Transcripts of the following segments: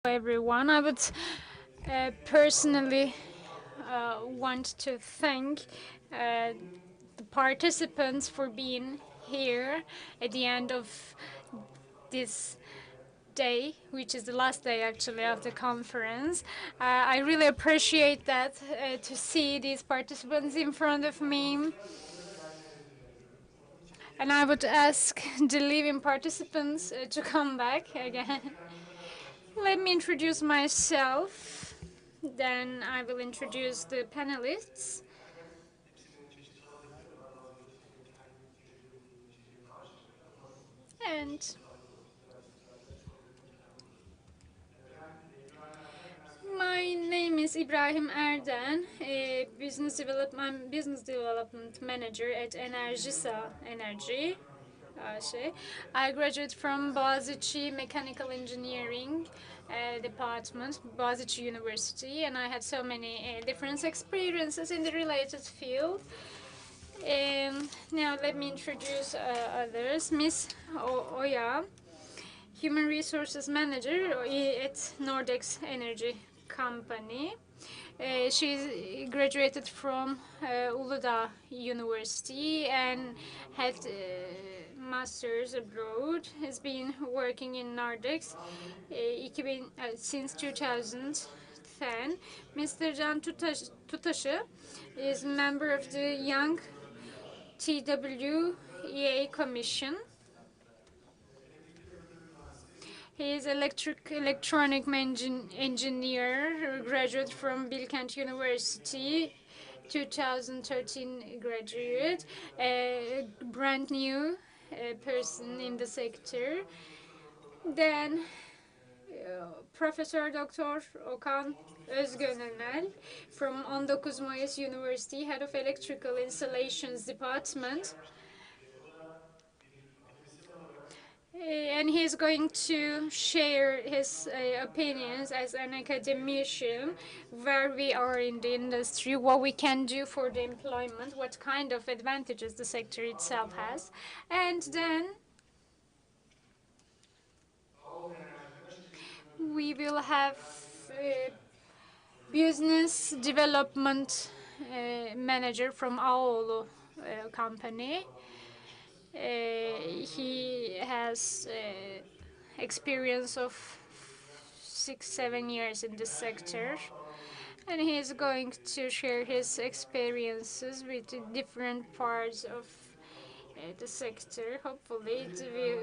Everyone. I would personally want to thank the participants for being here at the end of this day, which is the last day actually of the conference. I really appreciate that to see these participants in front of me. And I would ask the leaving participants to come back again. Let me introduce myself. Then I will introduce the panelists. And my name is Ibrahim Erden, a business development manager at Enerjisa Energy. I graduated from Boğaziçi Mechanical Engineering department, Boğaziçi University, and I had so many different experiences in the related field. Now let me introduce others. Miss Oya, Human Resources Manager at Nordex Energy Company. She graduated from Uludağ University and had masters abroad. Has been working in Nordex since 2010. Mr. Can Tutaşı is member of the Young TWEA Commission. He is electronic engineer, graduate from Bilkent University, 2013 graduate, a brand new person in the sector. Then Professor Dr. Okan Özgönenel from 19 Mayıs University, head of Electrical Installations Department. And he's going to share his opinions as an academician, where we are in the industry, what we can do for the employment, what kind of advantages the sector itself has. And then we will have business development manager from Ağoğlu company. He has experience of 6-7 years in this sector, and he is going to share his experiences with the different parts of the sector. Hopefully,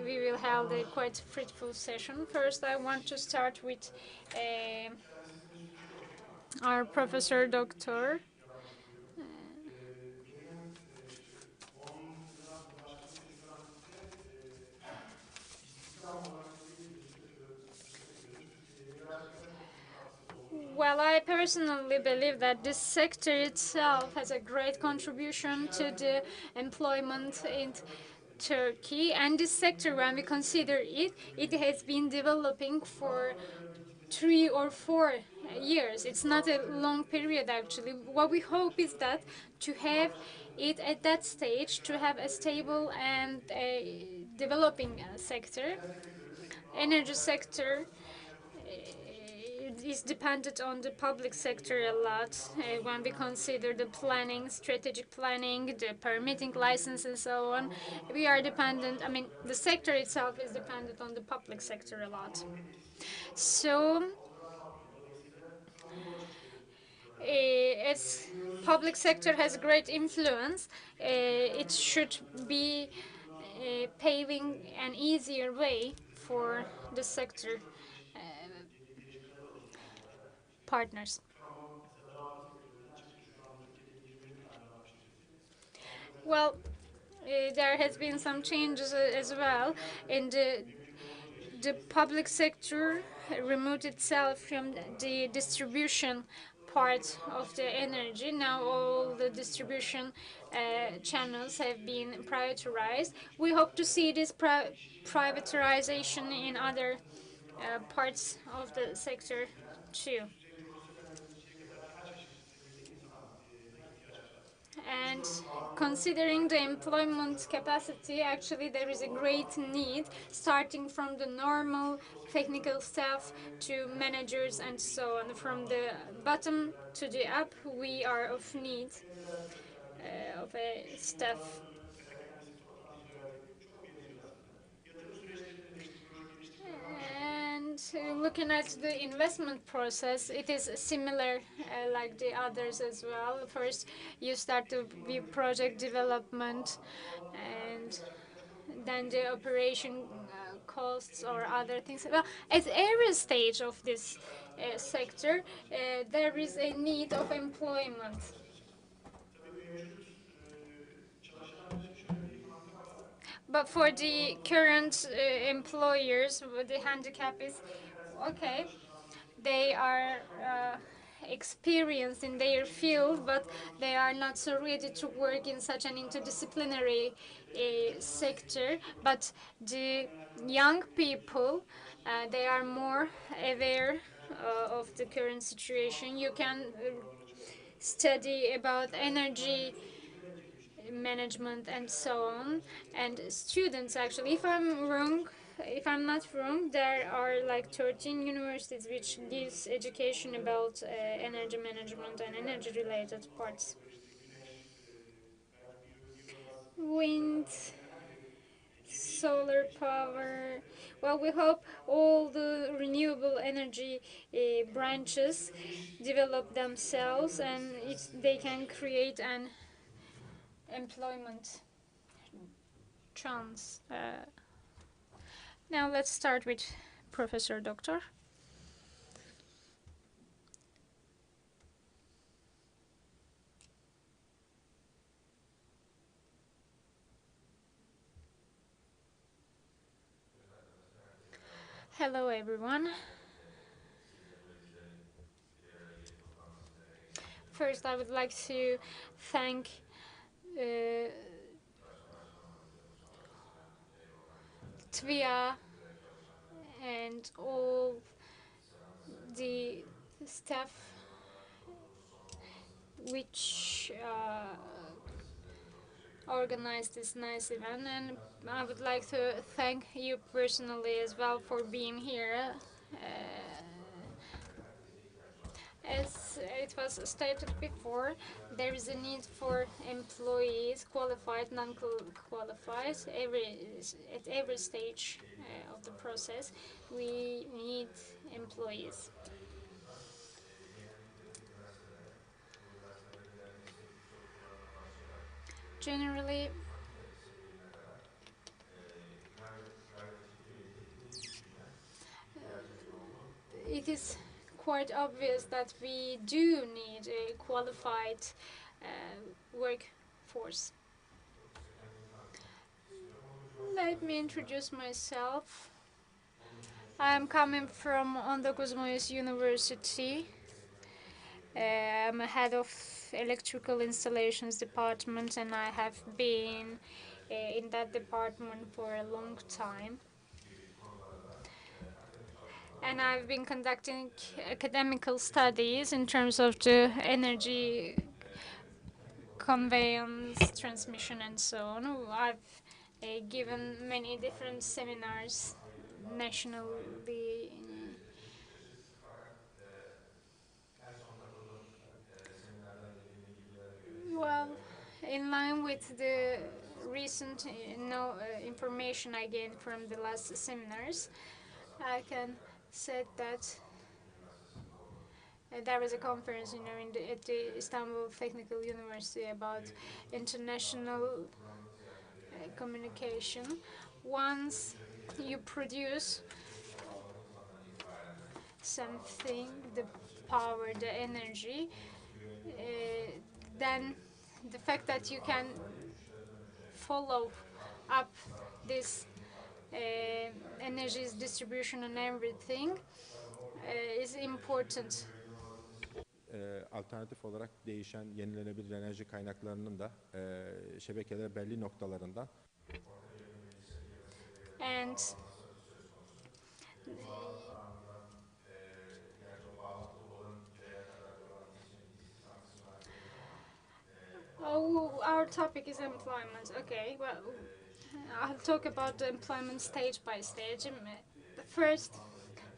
we will have a quite fruitful session. First, I want to start with our Professor Doctor. Well, I personally believe that this sector itself has a great contribution to the employment in Turkey. And this sector, when we consider it, it has been developing for 3 or 4 years. It's not a long period, actually. What we hope is that to have it at that stage, to have a stable and developing sector, energy sector is dependent on the public sector a lot when we consider the planning, strategic planning, the permitting license, and so on. We are dependent, I mean, the sector itself is dependent on the public sector a lot. So, as public sector has great influence, it should be paving an easier way for the sector partners. Well, there has been some changes as well in the public sector removed itself from the distribution part of the energy. Now all the distribution channels have been prioritized. We hope to see this privatization in other parts of the sector too. And considering the employment capacity, actually there is a great need, starting from the normal technical staff to managers and so on. From the bottom to the up, we are of need of a staff. And looking at the investment process, it is similar like the others as well. First, you start to be project development, and then the operation costs or other things. Well, at every stage of this sector, there is a need of employment. But for the current employers, the handicap is okay. They are experienced in their field, but they are not so ready to work in such an interdisciplinary sector. But the young people, they are more aware of the current situation. You can study about energy management and so on, and students actually, if I'm not wrong, there are like 13 universities which gives education about energy management and energy related parts. Wind, solar power. Well, we hope all the renewable energy branches develop themselves, and they can create an employment chance. Now let's start with Professor Doctor. Hello everyone. First, I would like to thank TWEA and all the staff which organized this nice event, and I would like to thank you personally as well for being here. As it was stated before, there is a need for employees, qualified, non-qualified, at every stage of the process. We need employees. Generally, it is quite obvious that we do need a qualified workforce. Let me introduce myself. I'm coming from Onda University. I'm a head of electrical installations department, and I have been in that department for a long time. And I've been conducting academical studies in terms of the energy conveyance, transmission, and so on. I've given many different seminars nationally. Well, in line with the recent information I gained from the last seminars, I can say that there was a conference, at the Istanbul Technical University about international communication. Once you produce something, the power, the energy, then the fact that you can follow up this energy's distribution and everything is important. Alternatif olarak değişen yenilenebilir enerji kaynaklarının da şebekeler belli noktalarından And our topic is employment. Okay, well, I'll talk about the employment stage by stage. First,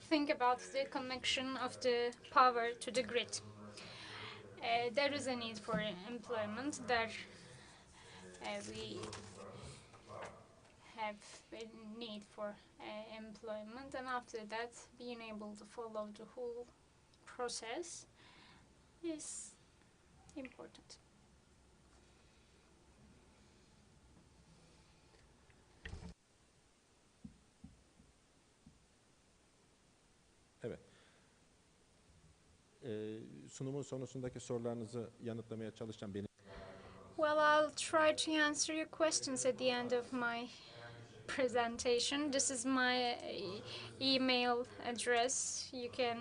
think about the connection of the power to the grid. There is a need for employment. We have a need for employment, and after that, being able to follow the whole process is important. Evet. Sunumun sonrasındaki sorularınızı yanıtlamaya çalışacağım. Benim Well, I'll try to answer your questions at the end of my presentation. This is my email address. You can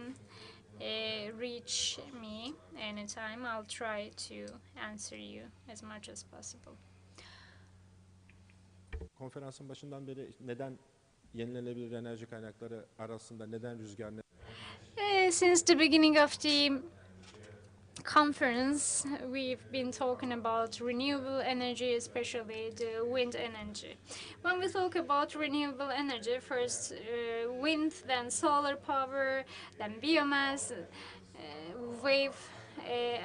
reach me anytime. I'll try to answer you as much as possible. konferansın başından beri neden yenilenebilir enerji kaynakları arasında neden rüzgar, Since the beginning of the conference, we've been talking about renewable energy, especially the wind energy. When we talk about renewable energy, first wind, then solar power, then biomass, wave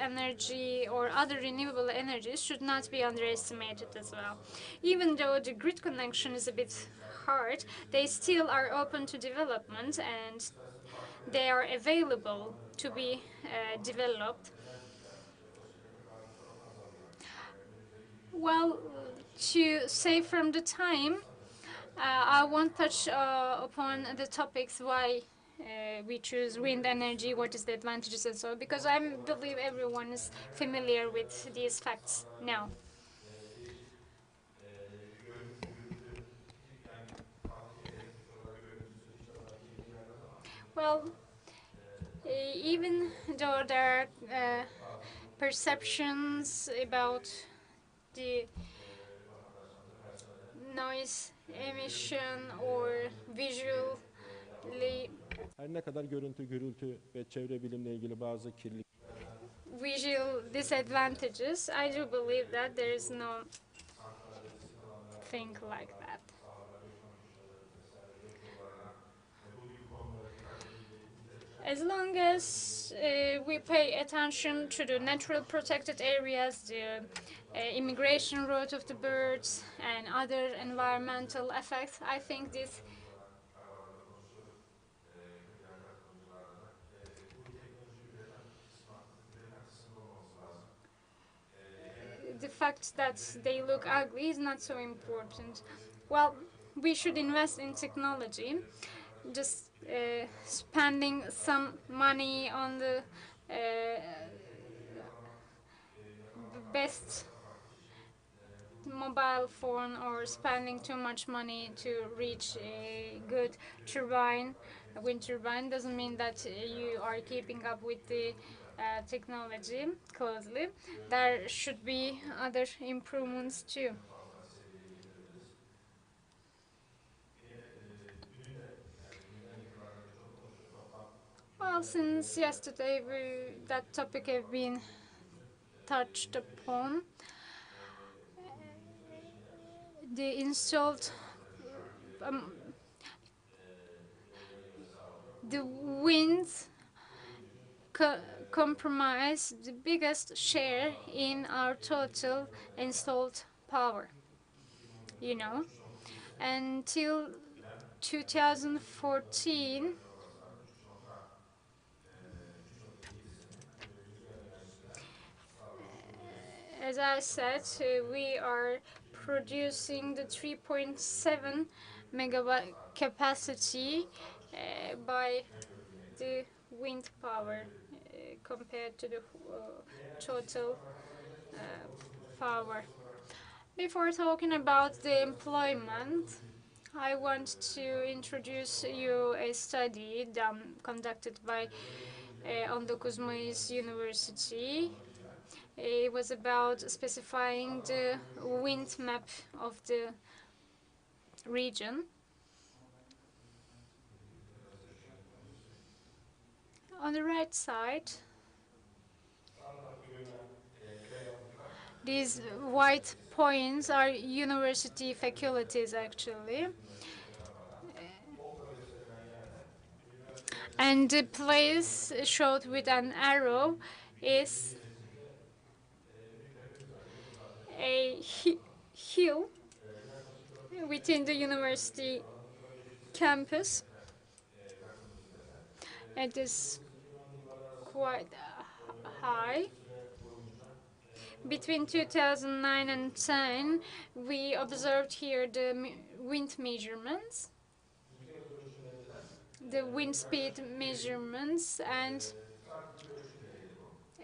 energy, or other renewable energies should not be underestimated as well. Even though the grid connection is a bit hard, they still are open to development and they are available to be developed. Well, to save from the time, I won't touch upon the topics why we choose wind energy, what is the advantages and so, because I believe everyone is familiar with these facts now. Well, even though there are perceptions about the noise emission or visually her ne kadar görüntü, gürültü ve çevre bilimle ilgili bazı kirlilik visual disadvantages, I do believe that there is no thing like that. As long as we pay attention to the natural protected areas, the immigration route of the birds, and other environmental effects, I think this the fact that they look ugly is not so important. Well, we should invest in technology. Just spending some money on the best mobile phone or spending too much money to reach a good turbine, a wind turbine, doesn't mean that you are keeping up with the technology closely. There should be other improvements too. Well, since yesterday that topic have been touched upon, the installed the wind comprise the biggest share in our total installed power. You know, until 2014, as I said, we are producing the 3.7 megawatt capacity by the wind power compared to the total power. Before talking about the employment, I want to introduce you a study conducted by 19 University. It was about specifying the wind map of the region. On the right side, These white points are university faculties, actually. And the place showed with an arrow is a hill within the university campus. It is quite high. Between 2009 and 10, we observed here the wind measurements, the wind speed measurements, and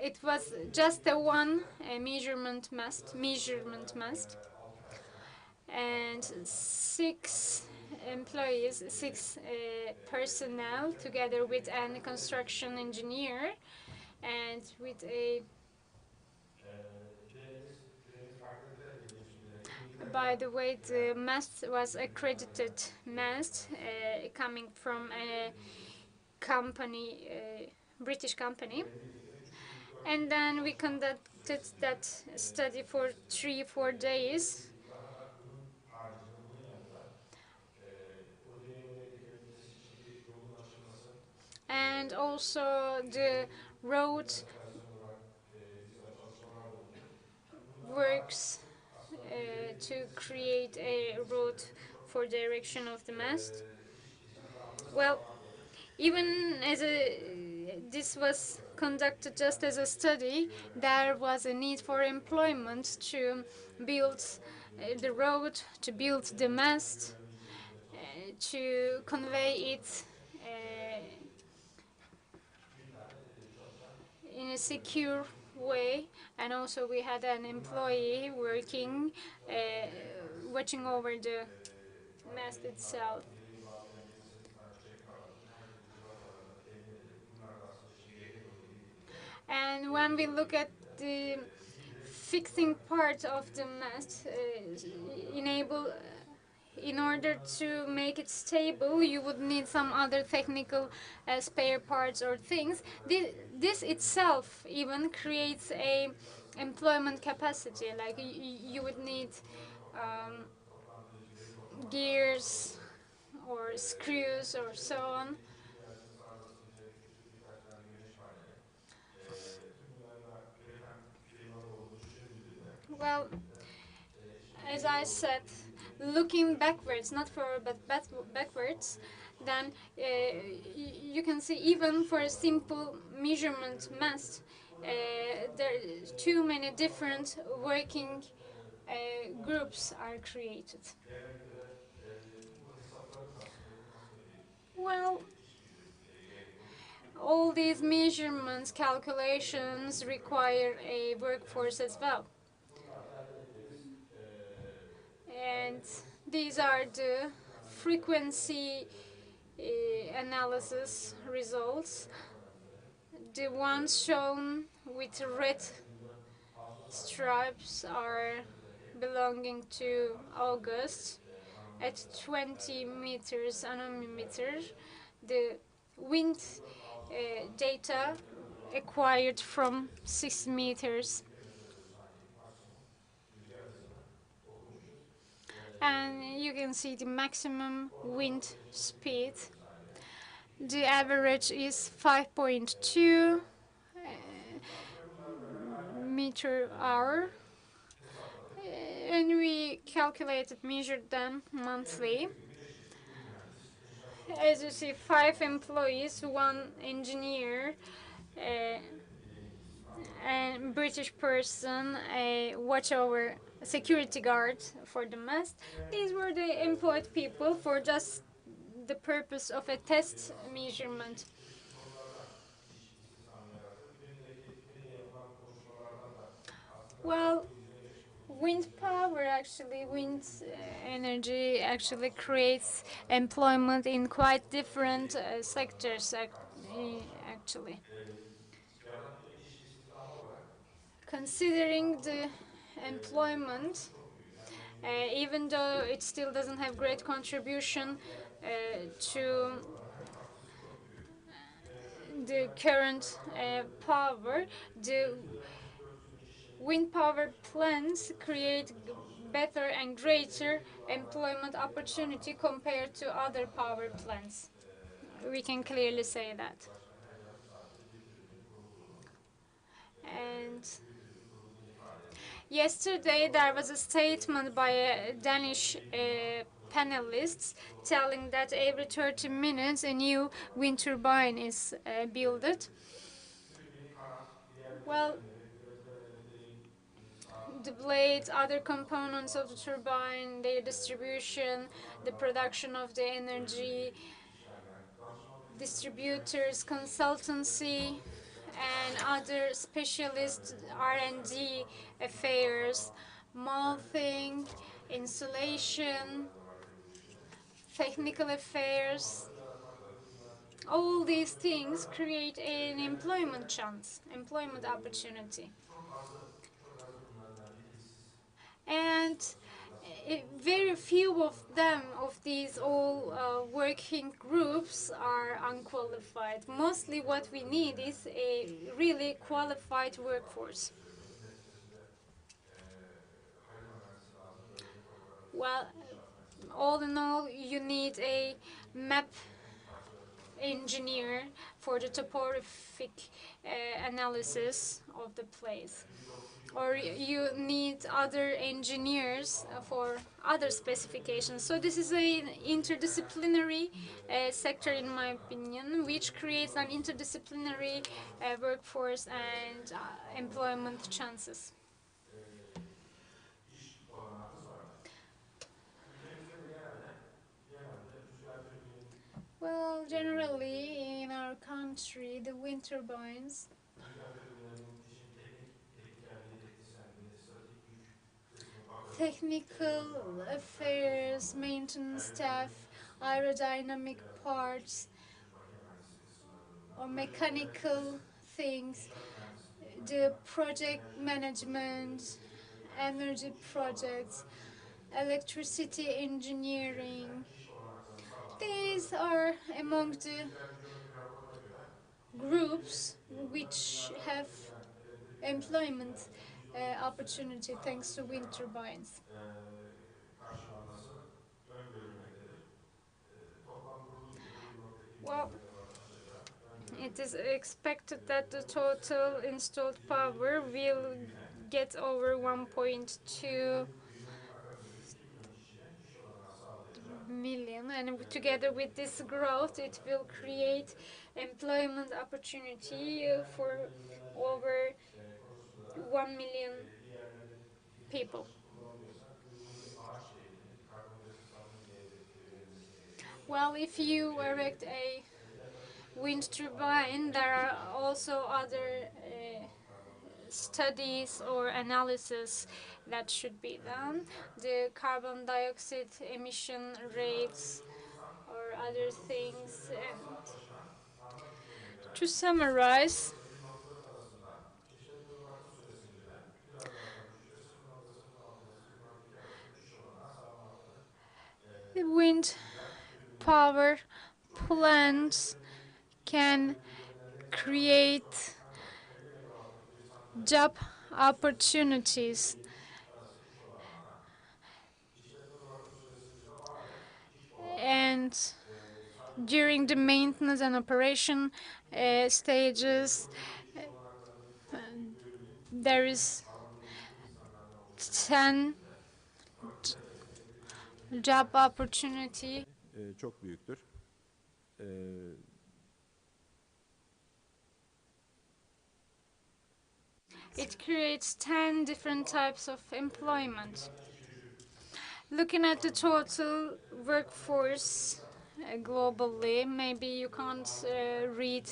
it was just a one measurement mast, and six employees, six personnel, together with a construction engineer and with a. By the way, the mast was accredited mast coming from a company, British company. And then we conducted that study for 3-4 days. And also the road works to create a road for direction of the mast. Well, even as this was conducted just as a study, there was a need for employment to build the road, to build the mast, to convey it in a secure way. And also we had an employee working, watching over the mast itself. And when we look at the fixing part of the mast, in order to make it stable, you would need some other technical spare parts or things. This itself even creates a employment capacity. Like you would need um, gears or screws or so on. Well, as I said, looking backwards, not forward but backwards, then you can see even for a simple measurement mast, there are too many different working groups are created. Well, all these measurements, calculations require a workforce as well. And these are the frequency analysis results. The ones shown with red stripes are belonging to August at 20 meters nanometer. The wind data acquired from 6 meters. And you can see the maximum wind speed. The average is 5.2 meter hour. And we calculated, measured them monthly. As you see, 5 employees, 1 engineer, and British person, a watch over security guard for the mast. These were the employed people for just the purpose of a test measurement. Well, wind energy actually creates employment in quite different sectors, actually. Considering the employment, even though it still doesn't have great contribution to the current power, the Wind power plants create better and greater employment opportunity compared to other power plants. We can clearly say that. başka her yıl sadece bir türbinin kurulduğunu And ve bir türbin kurulduğunu ifade etti. yesterday there was a statement by a Danish Kullanıldığı panelists çoğu telling that every 30 minutes a new wind turbine is built. türbin, kanat, diğer bütün Well, bölümleri, üretken elektriğin the blades, other components of the turbine, their distribution, the production of the energy, işlemler, danışma ve hizmet distributors, consultancy, fabrikasıyla and dahil other specialist R&D affairs, molding, installation, technical affairs. All these things create an employment chance, employment opportunity. çok azı bunlardan niteliksiz And very few of them, of these all working groups, are unqualified. Mostly what we need is a really qualified workforce. söyleyeyim. Neticesinde harita mühendisi lazım, bölge topografi, Well, inşaat mühendisi all lazım. in all, you need a map En parçalarından engineer for the topographic analysis of the place. Or you need other engineers for other specifications. So this is an interdisciplinary sector, in my opinion, which creates an interdisciplinary workforce and employment chances. iş olanaklı vardı. Ülkemizde de genelde rüzgar türbinin Well, generally in our country, the wind turbines, rüzgar türbinlerinin işin teknikerliği, teknisyenliği, stratejik yük kısmı, bakım, technical affairs, maintenance staff, aerodynamic parts, gelişmiş makine mühendisi kısımlarından or mechanical things, inşaat the mühendisliğinden project enerji management, energy iş projects, olanaklarına birlikte electricity engineering. iş olanaklarını sağlamaktadır. These are among the TÜİK'ten bir yıllık raporuna göre groups 2050 yılında which dünyada have üretilen elektrik employment enerjisinden opportunity %30'unun thanks to sanki wind rüzgarla turbines. karşılanması öngörülmektedir. Toplam kurulu gücü 1.2 milyon Well, megawatt aşacağı it is öngörülmektedir. expected that the total installed power will get over 1.2 Büyümenin akabinde 2 milyon kişiye iş olanağı sağlayacak. million, and together with this growth it will create employment opportunity for over Konusunda 1 million yerlerin iklim people. çalışıp kullanılıyorsa uygun bir ağaç eğrimi, karbondioksit salınım değeri verilmesi gerekiyor. Well, if you erect a Yaklaşık wind turbine, there are also other studies or analysis that should be done. The carbon dioxide emission rates or other things. And saat başına tahmin edildiğine göre to summarize, 1.4 arasında işletme ve bakım süresince de biraz daha tabii düşüyor. 0.06 ile 0.2 arasında iş olanağı sağlamaktadır. the wind Rüzgar türbinleri power plants can create ancak 50 megawattlık bir santral job opportunities, arası iş olanağına işletme ve bakım süresince de o adet iş olanağına and sahip during the maintenance and operation stages, buradaki iş olanaklarının çok büyük bir bölümünün there is alanında yetkin insanlardan oluştuğu 10 fakültede elektrik elektronik job opportunity. Çok büyüktür. E, It creates 10 different types of employment. Looking at the total workforce globally, maybe you can't read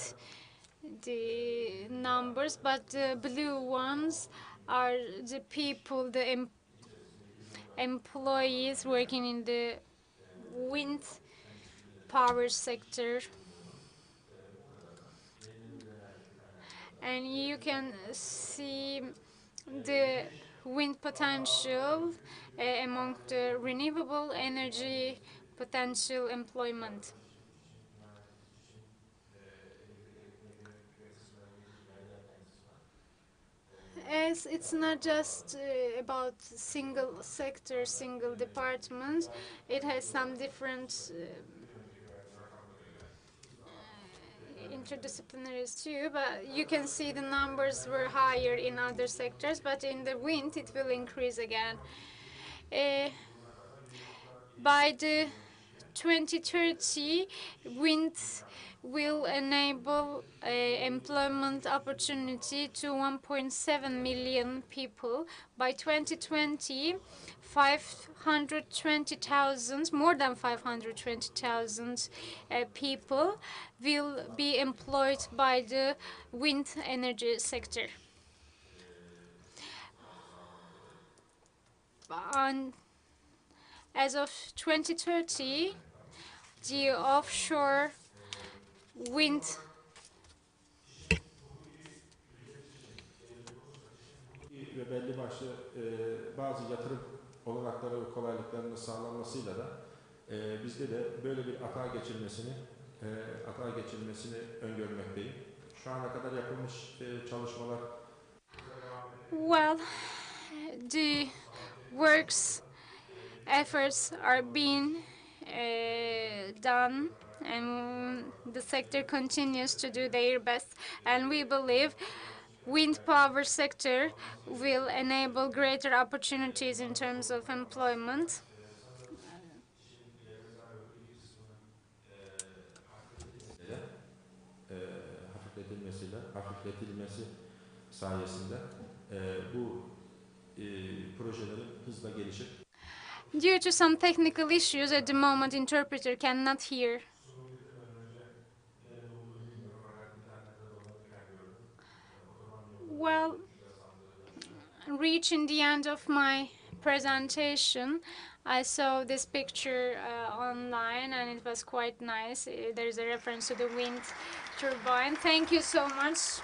the numbers, but the blue ones are the people, the employees working in the wind power sector. And you can see the wind potential among the renewable energy potential employment. As it's not just about single sector, single department. It has some different interdisciplinaries too, but you can see the numbers were higher in other sectors, but in the wind it will increase again. Uh, by the 2030, wind will enable employment opportunity to 1.7 million people. By 2020, 520,000, more than 520,000 people will be employed by the wind energy sector. On, as of 2030, the offshore wind Ve belli başlı bazı yatırım olanakları ve kolaylıklarının sağlanmasıyla da bizde de böyle bir atağa geçilmesini öngörmekteyim. Şu ana kadar yapılmış çalışmalar. Well, the works efforts are being done, and the sector continues to do their best, and we believe wind power sector will enable greater opportunities in terms of employment. Hafifletilmesi sayesinde bu projelerin hızla gelişip Due to some technical issues at the moment, interpreter cannot hear. Well, reaching the end of my presentation, I saw this picture online and it was quite nice. There's a reference to the wind turbine. Thank you so much.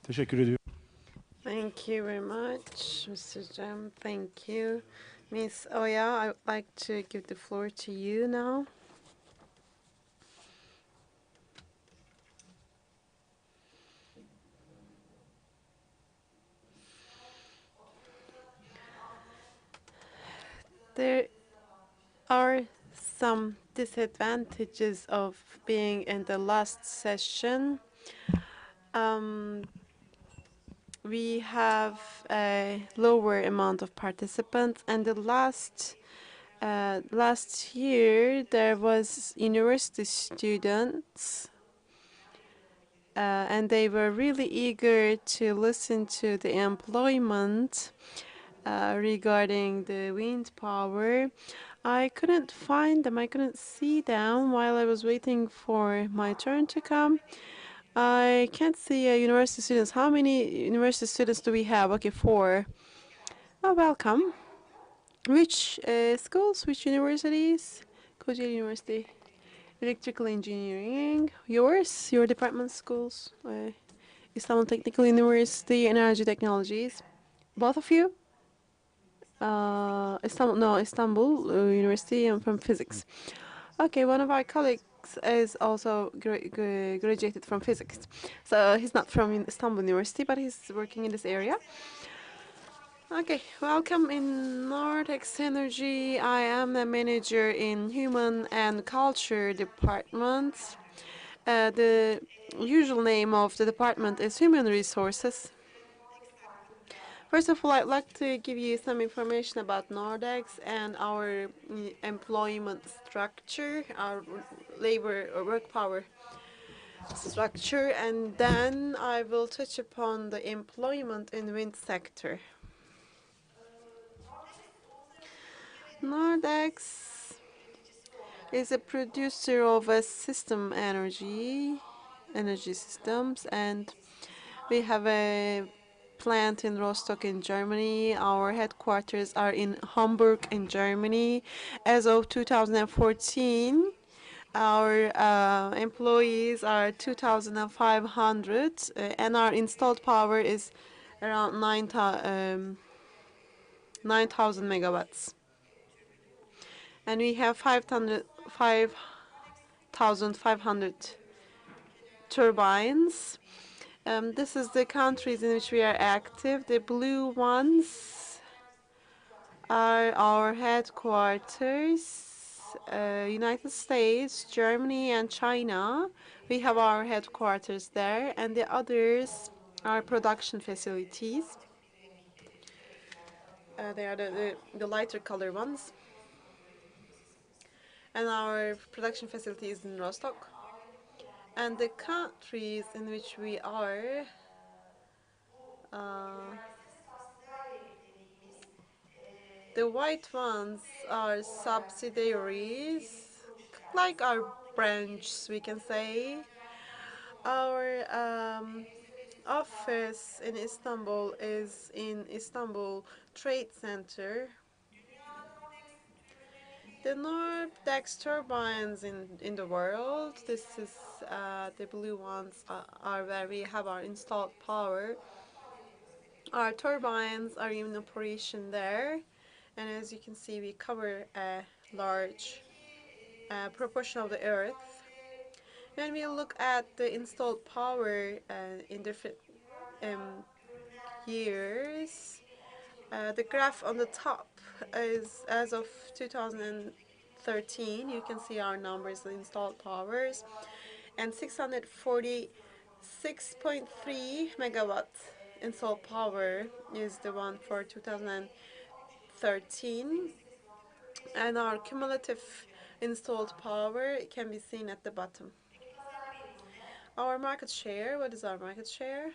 Teşekkür ediyorum. Thank you very much, Mr. Jem. Thank you. Ms. Oya, I would like to give the floor to you now. There are some disadvantages of being in the last session. We have a lower amount of participants, and the last year there was university students, and they were really eager to listen to the employment regarding the wind power. I couldn't find them. I couldn't see them while I was waiting for my turn to come. I can't see university students. How many university students do we have? Okay, 4. Oh, welcome. Which schools? Which universities? Kocaeli University, Electrical Engineering. Yours? Your department schools? Istanbul Technical University, Energy Technologies. Both of you? Istanbul University. I'm from physics. Okay, one of our colleagues is also graduated from physics. So he's not from Istanbul University, but he's working in this area. Okay, welcome in Nordex Energy. I am a manager in Human and Culture Department. The usual name of the department is Human Resources. First of all, I'd like to give you some information about Nordex and our employment structure, our labor or work power structure, and then I will touch upon the employment in the wind sector. Nordex is a producer of a system energy systems, and we have a plant in Rostock in Germany. Our headquarters are in Hamburg in Germany. As of 2014, our employees are 2,500, and our installed power is around 9,000 megawatts. And we have 5,500 turbines. This is the countries in which we are active. The blue ones are our headquarters. United States, Germany, and China. We have our headquarters there, and the others are production facilities. They are the lighter color ones. And our production facility is in Rostock. And the countries in which we are, uh, the white ones are subsidiaries, like our branches, we can say. Our office in Istanbul is in Istanbul Trade Center. The Nordex turbines in the world, this is the blue ones are where we have our installed power. Our turbines are in operation there, and as you can see, we cover a large proportion of the earth. When we look at the installed power in different years, the graph on the top is as of 2013. You can see our numbers, the installed powers, and 646.3 megawatt installed power is the one for 2013, and our cumulative installed power can be seen at the bottom. Our market share, what is our market share?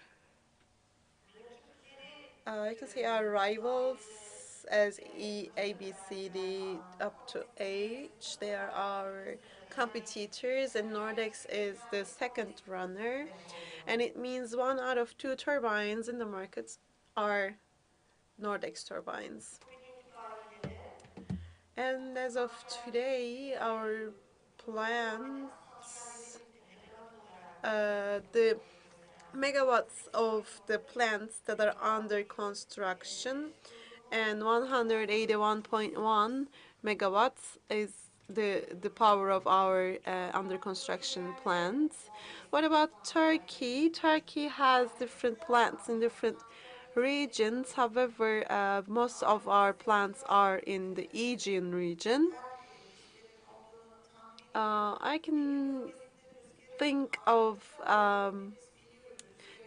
You can see our rivals as E, A, B, C, D up to H. They are our competitors, and Nordex is the second runner. And it means 1 out of 2 turbines in the market are Nordex turbines. And as of today, our plants, the megawatts of the plants that are under construction, and 181.1 megawatts is the power of our under construction plants. What about Turkey? Turkey has different plants in different regions. However, most of our plants are in the Aegean region. I can think of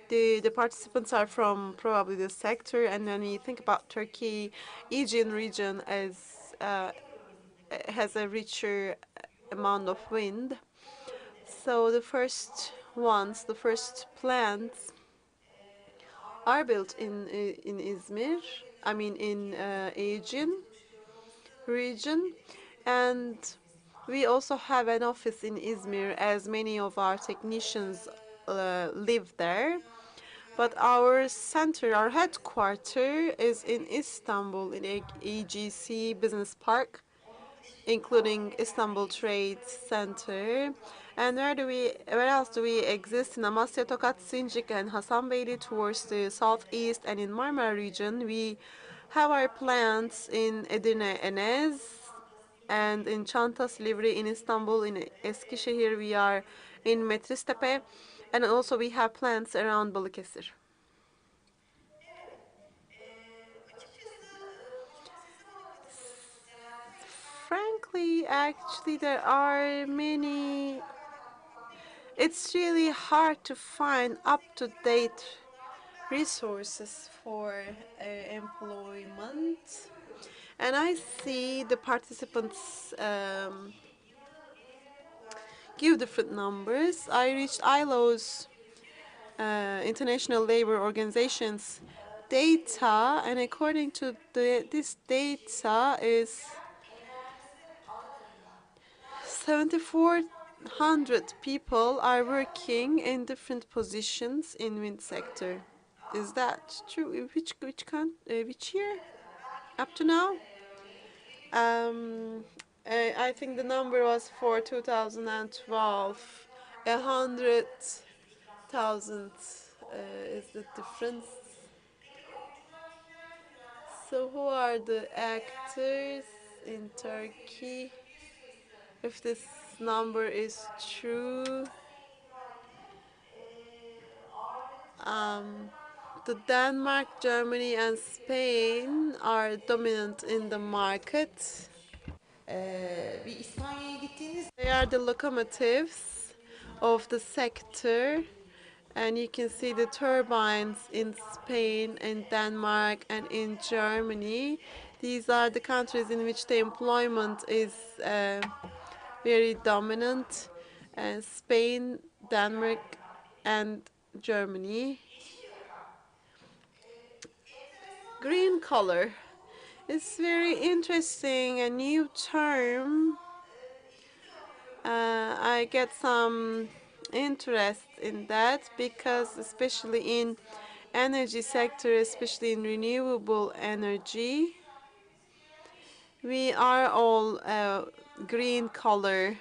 the participants are from probably the sector, and when we think about Turkey, Aegean region as has a richer amount of wind. So the first plants are built in Izmir. I mean in Aegean region, and we also have an office in Izmir, as many of our technicians live there. But our center, our headquarters, is in Istanbul, in AGC Business Park, including Istanbul Trade Center. And where else do we exist? In Amasya, Tokat, Sinjik, and Hasanbeyli towards the southeast, and in Marmara region, we have our plants in Edirne, Enes, and in Çanta, Silivri, in Istanbul, in Eskişehir, we are in Metristepe, and also we have plants around Balıkesir. Frankly, actually, there are many. It's really hard to find up-to-date resources for employment. And I see the participants give different numbers. I reached ILO's International Labor Organization's data, and according to this data is 7,400 people are working in different positions in wind sector. Is that true? Which year? Up to now? I think the number was for 2012. 100,000 is the difference. So who are the actors in Turkey? If this number is true, The Denmark, Germany, and Spain are dominant in the market. Bir İspanya'ya gittiğiniz They are the locomotives of the sector, and you can see the turbines in Spain, in Denmark, and in Germany. These are the countries in which the employment is very dominant. Spain, Denmark, and Germany. Green color. It's very interesting, a new term. I get some interest in that because especially in energy sector, especially in renewable energy, we are all green color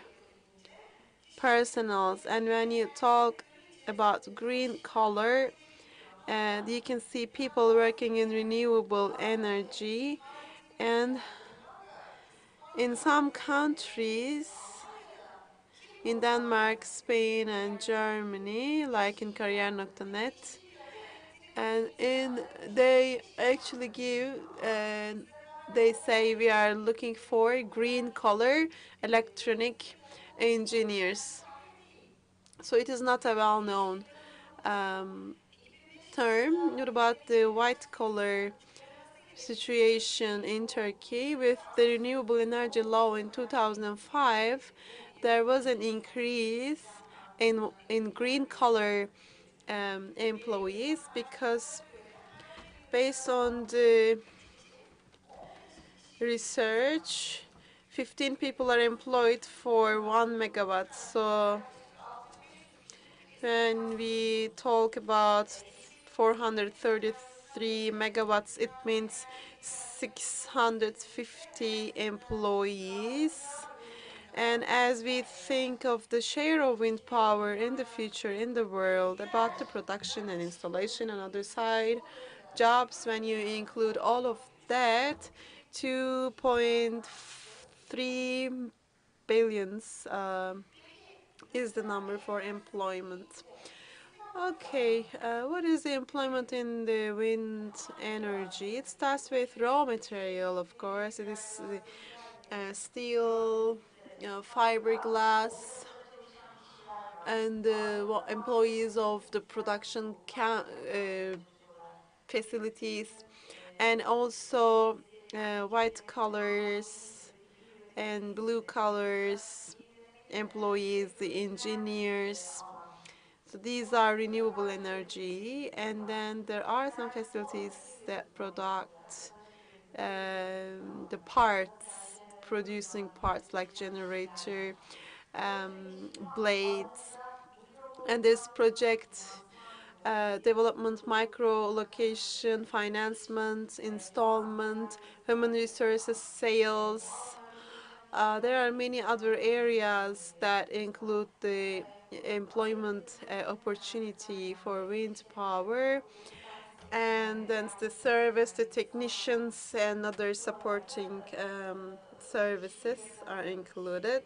personals, and when you talk about green color, you can see people working in renewable energy, and in some countries, in Denmark, Spain, and Germany, like in career.net, and they actually give, they say we are looking for green color electronic engineers. So it is not a well-known term. What about the white collar situation in Turkey? With the renewable energy law in 2005, there was an increase in green collar employees, because based on the research, 15 people are employed for 1 megawatt. So when we talk about 433 megawatts, it means 650 employees. And as we think of the share of wind power in the future in the world, about the production and installation on other side, jobs, when you include all of that, 2.3 billions is the number for employment. Okay, what is the employment in the wind energy? It starts with raw material, of course. It is steel, fiberglass, and employees of the production facilities, and also white collars and blue collars employees, the engineers. So these are renewable energy, and then there are some facilities that product the parts, producing parts like generator, blades, and this project development, micro location, financement, installment, human resources, sales. There are many other areas that include the employment opportunity for wind power, and then the service, the technicians, and other supporting services are included.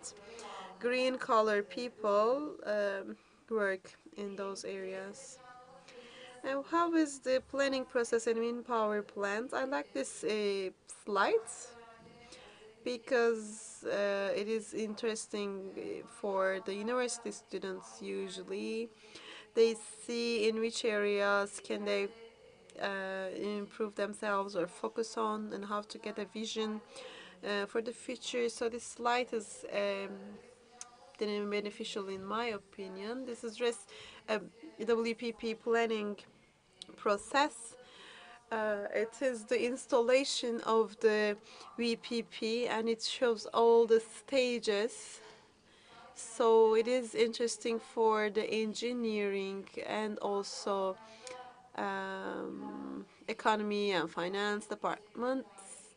Green collar people work in those areas. And how is the planning process in wind power plants? I like this slide because it is interesting for the university students. Usually they see in which areas can they improve themselves or focus on, and how to get a vision for the future. So this slide is beneficial in my opinion. This is just a WPP planning process. It is the installation of the VPP, and it shows all the stages. So it is interesting for the engineering and also economy and finance departments.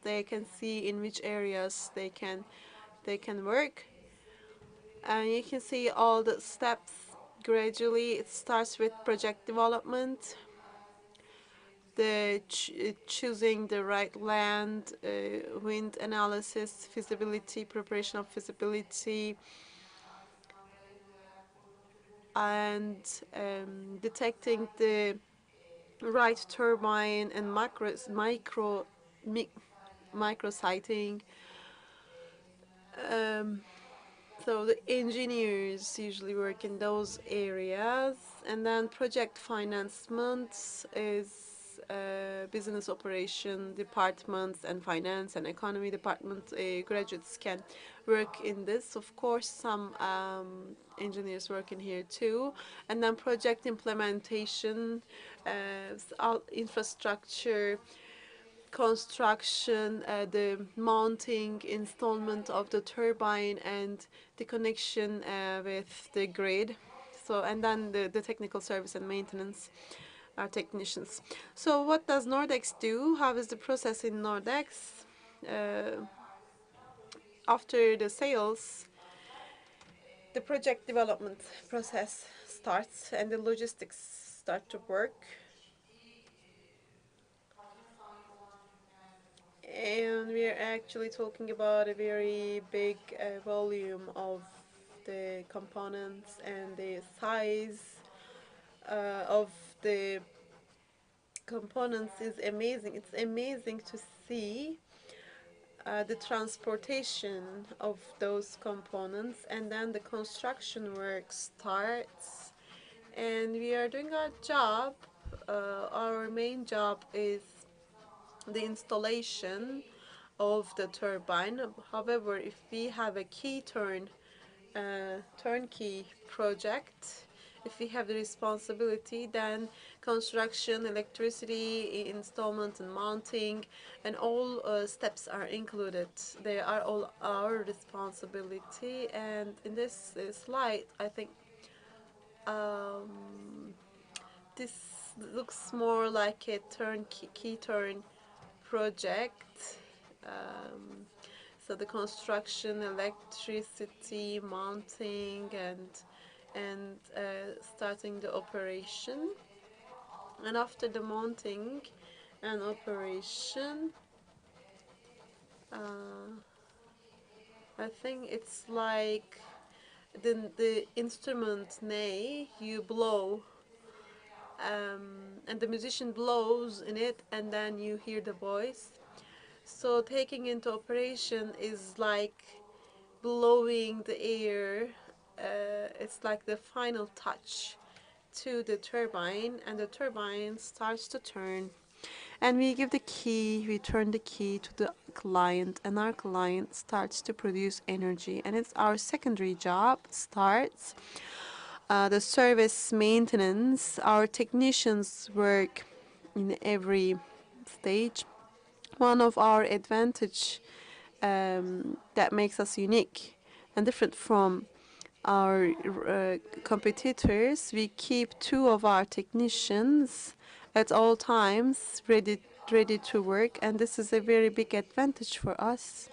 They can see in which areas they can work, and you can see all the steps gradually. It starts with project development, the choosing the right land, wind analysis, feasibility, preparation of feasibility, and detecting the right turbine and micro sighting. Um, so the engineers usually work in those areas, and then project financement is business operation departments and finance and economy department. Graduates can work in this. Of course, some engineers work in here too, and then project implementation, infrastructure construction, the mounting, installment of the turbine, and the connection with the grid. So, and then the technical service and maintenance are technicians. So, what does Nordex do? How is the process in Nordex? After the sales, the project development process starts and the logistics start to work. And we are actually talking about a very big volume of the components, and the size of the components is amazing. It's amazing to see the transportation of those components, and then the construction work starts. And we are doing our job. Our main job is the installation of the turbine. However, if we have a turnkey project, if we have the responsibility, then construction, electricity, installment and mounting, and all steps are included. They are all our responsibility. And in this slide, I think this looks more like a turn project. Um, so the construction, electricity, mounting, and starting the operation. And after the mounting and operation, I think it's like the instrument ney you blow, and the musician blows in it, and then you hear the voice. So taking into operation is like blowing the air. It's like the final touch to the turbine, and the turbine starts to turn. And we give the key, we turn the key to the client, and our client starts to produce energy. And it's our secondary job starts. The service maintenance, our technicians work in every stage. One of our advantage that makes us unique and different from our competitors, we keep two of our technicians at all times ready to work, and this is a very big advantage for us.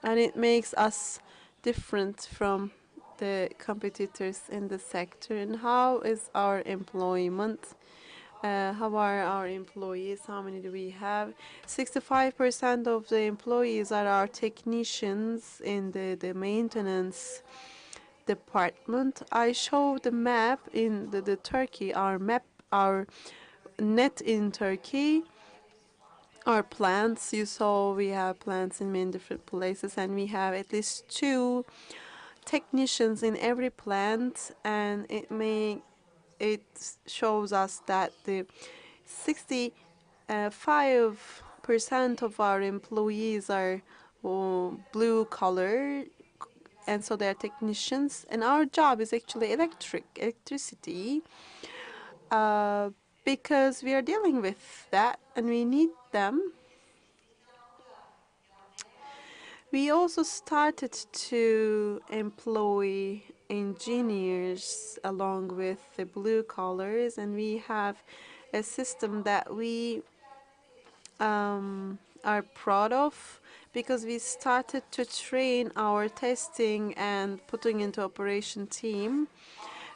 And it makes us different from the competitors in the sector. And how is our employment? How are our employees? How many do we have? 65% of the employees are our technicians in the maintenance department. I show the map in the Turkey, our net in Turkey. Our plants, you saw we have plants in many different places, and we have at least 2 technicians in every plant, and it shows us that the 65% of our employees are blue collar, and so they're technicians. And our job is actually electricity, because we are dealing with that and we need them. We also started to employ engineers along with the blue collars, and we have a system that we are proud of, because we started to train our testing and putting into operation team.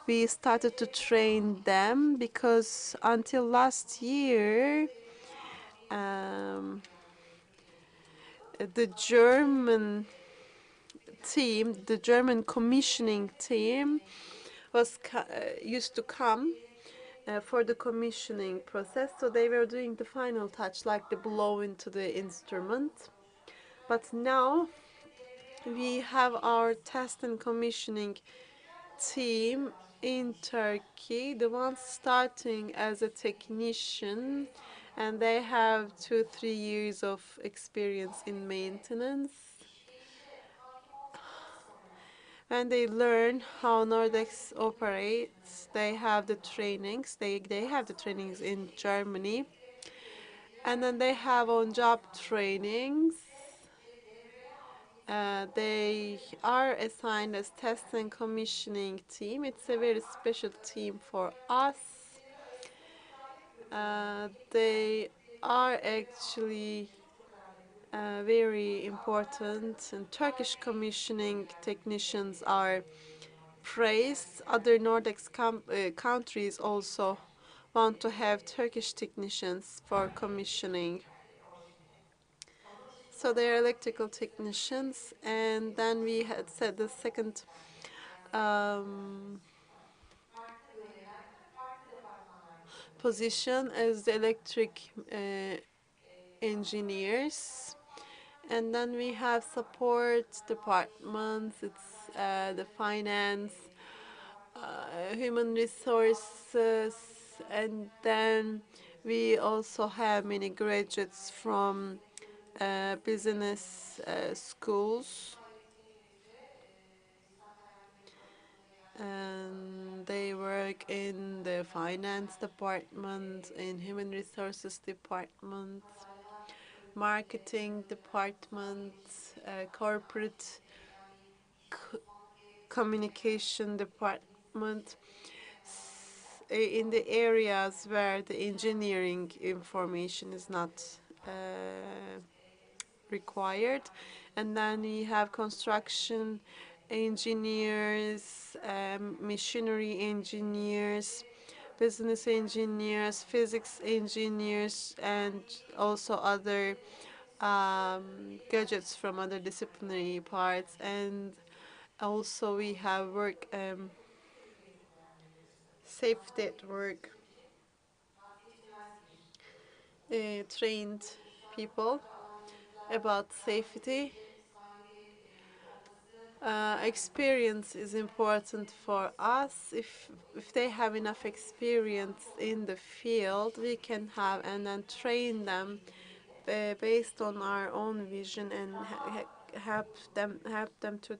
We started to train them because until last year, the German team, the German commissioning team, was used to come for the commissioning process. So they were doing the final touch, like the blow into the instrument. But now we have our test and commissioning team in Turkey, the ones starting as a technician, and they have 2-3 years of experience in maintenance. And they learn how Nordex operates. They have the trainings. They have the trainings in Germany. And then they have on-job trainings. They are assigned as test and commissioning team. It's a very special team for us. They are actually very important, and Turkish commissioning technicians are praised. Other Nordic countries also want to have Turkish technicians for commissioning. So they are electrical technicians, and then we had said the second position as the electric engineers. And then we have support departments, it's the finance, human resources, and then we also have many graduates from business schools, and they work in the finance department, in human resources department, marketing department, corporate communication department, in the areas where the engineering information is not required. And then we have construction engineers, machinery engineers, business engineers, physics engineers, and also other gadgets from other disciplinary parts. And also we have work safety at work, trained people about safety. Experience is important for us. If they have enough experience in the field, we can have and then train them based on our own vision and help them to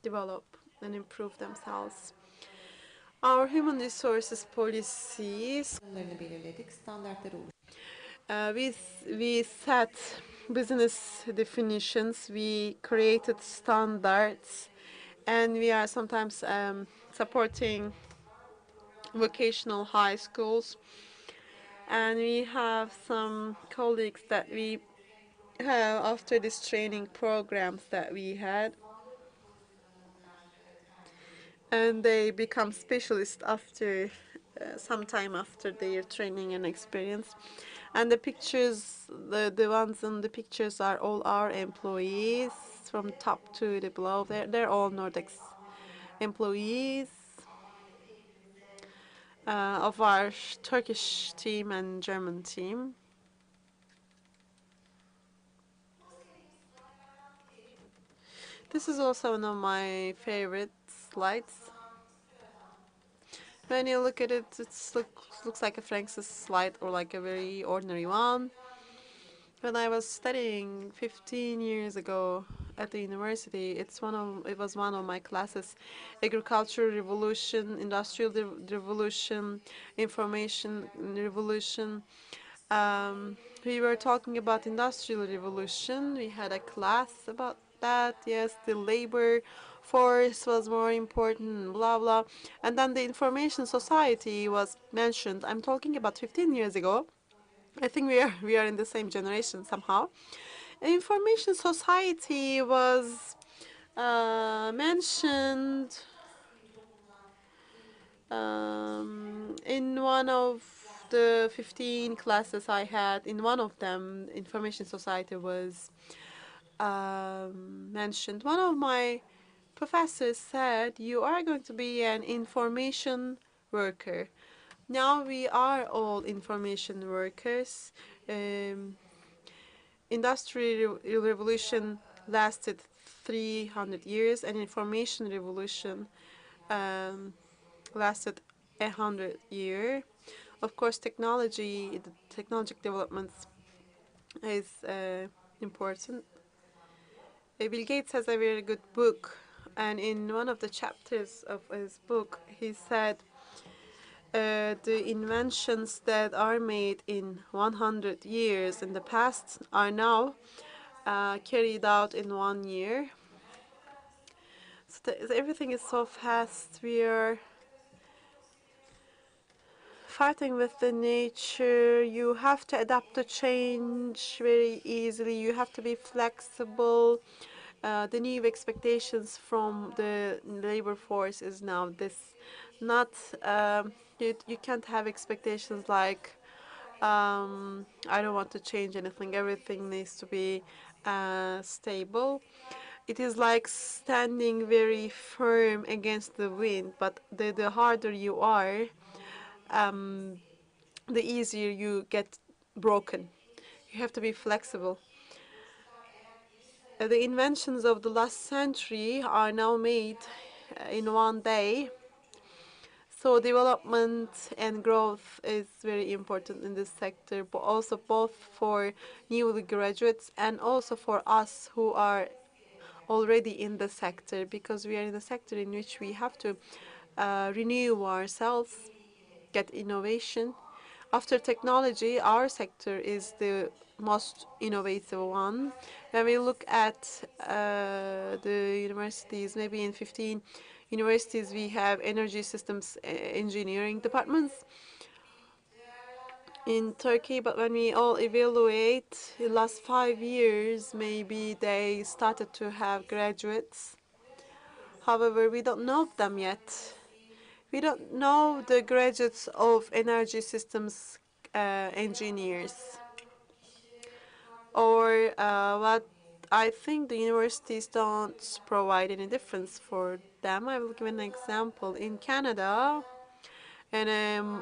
develop and improve themselves. Our human resources policies. We set business definitions. We created standards, and we are sometimes supporting vocational high schools. And we have some colleagues that we have after these training programs that we had, and they become specialists after some time after their training and experience. And the pictures, the ones in the pictures are all our employees from top to the below. They're all Nordex employees of our Turkish team and German team. This is also one of my favorite slides. When you look at it, it looks like a Frank's slide or like a very ordinary one. When I was studying 15 years ago at the university, it was one of my classes: agricultural revolution, industrial revolution, information revolution. We were talking about industrial revolution. We had a class about that. Yes, the labor force was more important, blah blah. And then the information society was mentioned. I'm talking about 15 years ago. I think we are in the same generation somehow. Information society was mentioned in one of the 15 classes I had. In one of them, information society was mentioned. One of my professor said, you are going to be an information worker. Now we are all information workers. Industrial revolution lasted 300 years, and information revolution lasted 100 years. Of course, the technological developments is important. Bill Gates has a very good book, and in one of the chapters of his book, he said the inventions that are made in 100 years in the past are now carried out in 1 year. So everything is so fast. We are fighting with the nature. You have to adapt to change very easily. You have to be flexible. The new expectations from the labor force is now this. Not you can't have expectations like I don't want to change anything. Everything needs to be stable. It is like standing very firm against the wind, but the harder you are, the easier you get broken. You have to be flexible. The inventions of the last century are now made in 1 day. So development and growth is very important in this sector, but also both for newly graduates and also for us who are already in the sector, because we are in the sector in which we have to renew ourselves, get innovation. After technology, our sector is the most innovative one. When we look at the universities, maybe in 15 universities we have energy systems engineering departments in Turkey, but when we all evaluate the last 5 years, maybe they started to have graduates. However, we don't know them yet. We don't know the graduates of energy systems engineers, or what I think the universities don't provide any difference for them. I will give an example. In Canada, and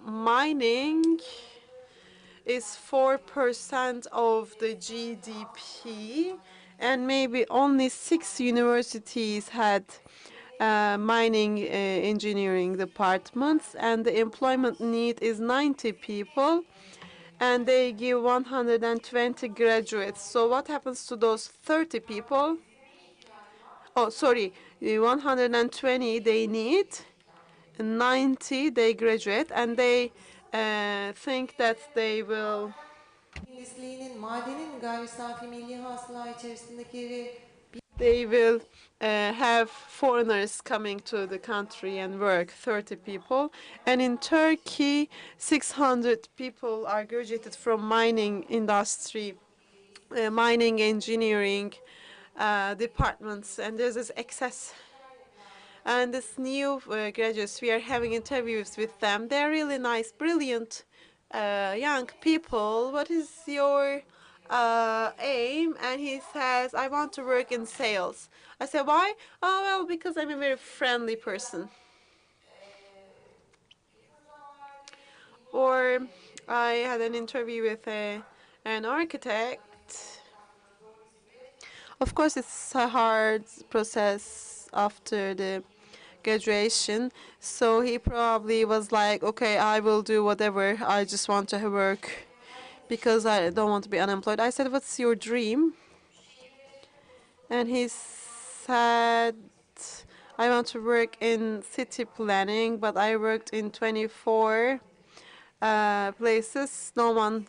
mining is 4% of the GDP, and maybe only 6 universities had mining engineering departments, and the employment need is 90 people, and they give 120 graduates. So what happens to those 30 people? Oh, sorry, 120 they need, 90 they graduate, and they think that they will have foreigners coming to the country and work, 30 people. And in Turkey, 600 people are graduated from mining industry, mining engineering departments, and there's this excess. And this new graduates, we are having interviews with them. They're really nice, brilliant young people. What is your aim? And he says, I want to work in sales. I said, why? Oh, well, because I'm a very friendly person. Or I had an interview with an architect. Of course, it's a hard process after the graduation, so he probably was like, okay, I will do whatever, I just want to work because I don't want to be unemployed. I said, what's your dream? And he said, I want to work in city planning, but I worked in 24 places, no one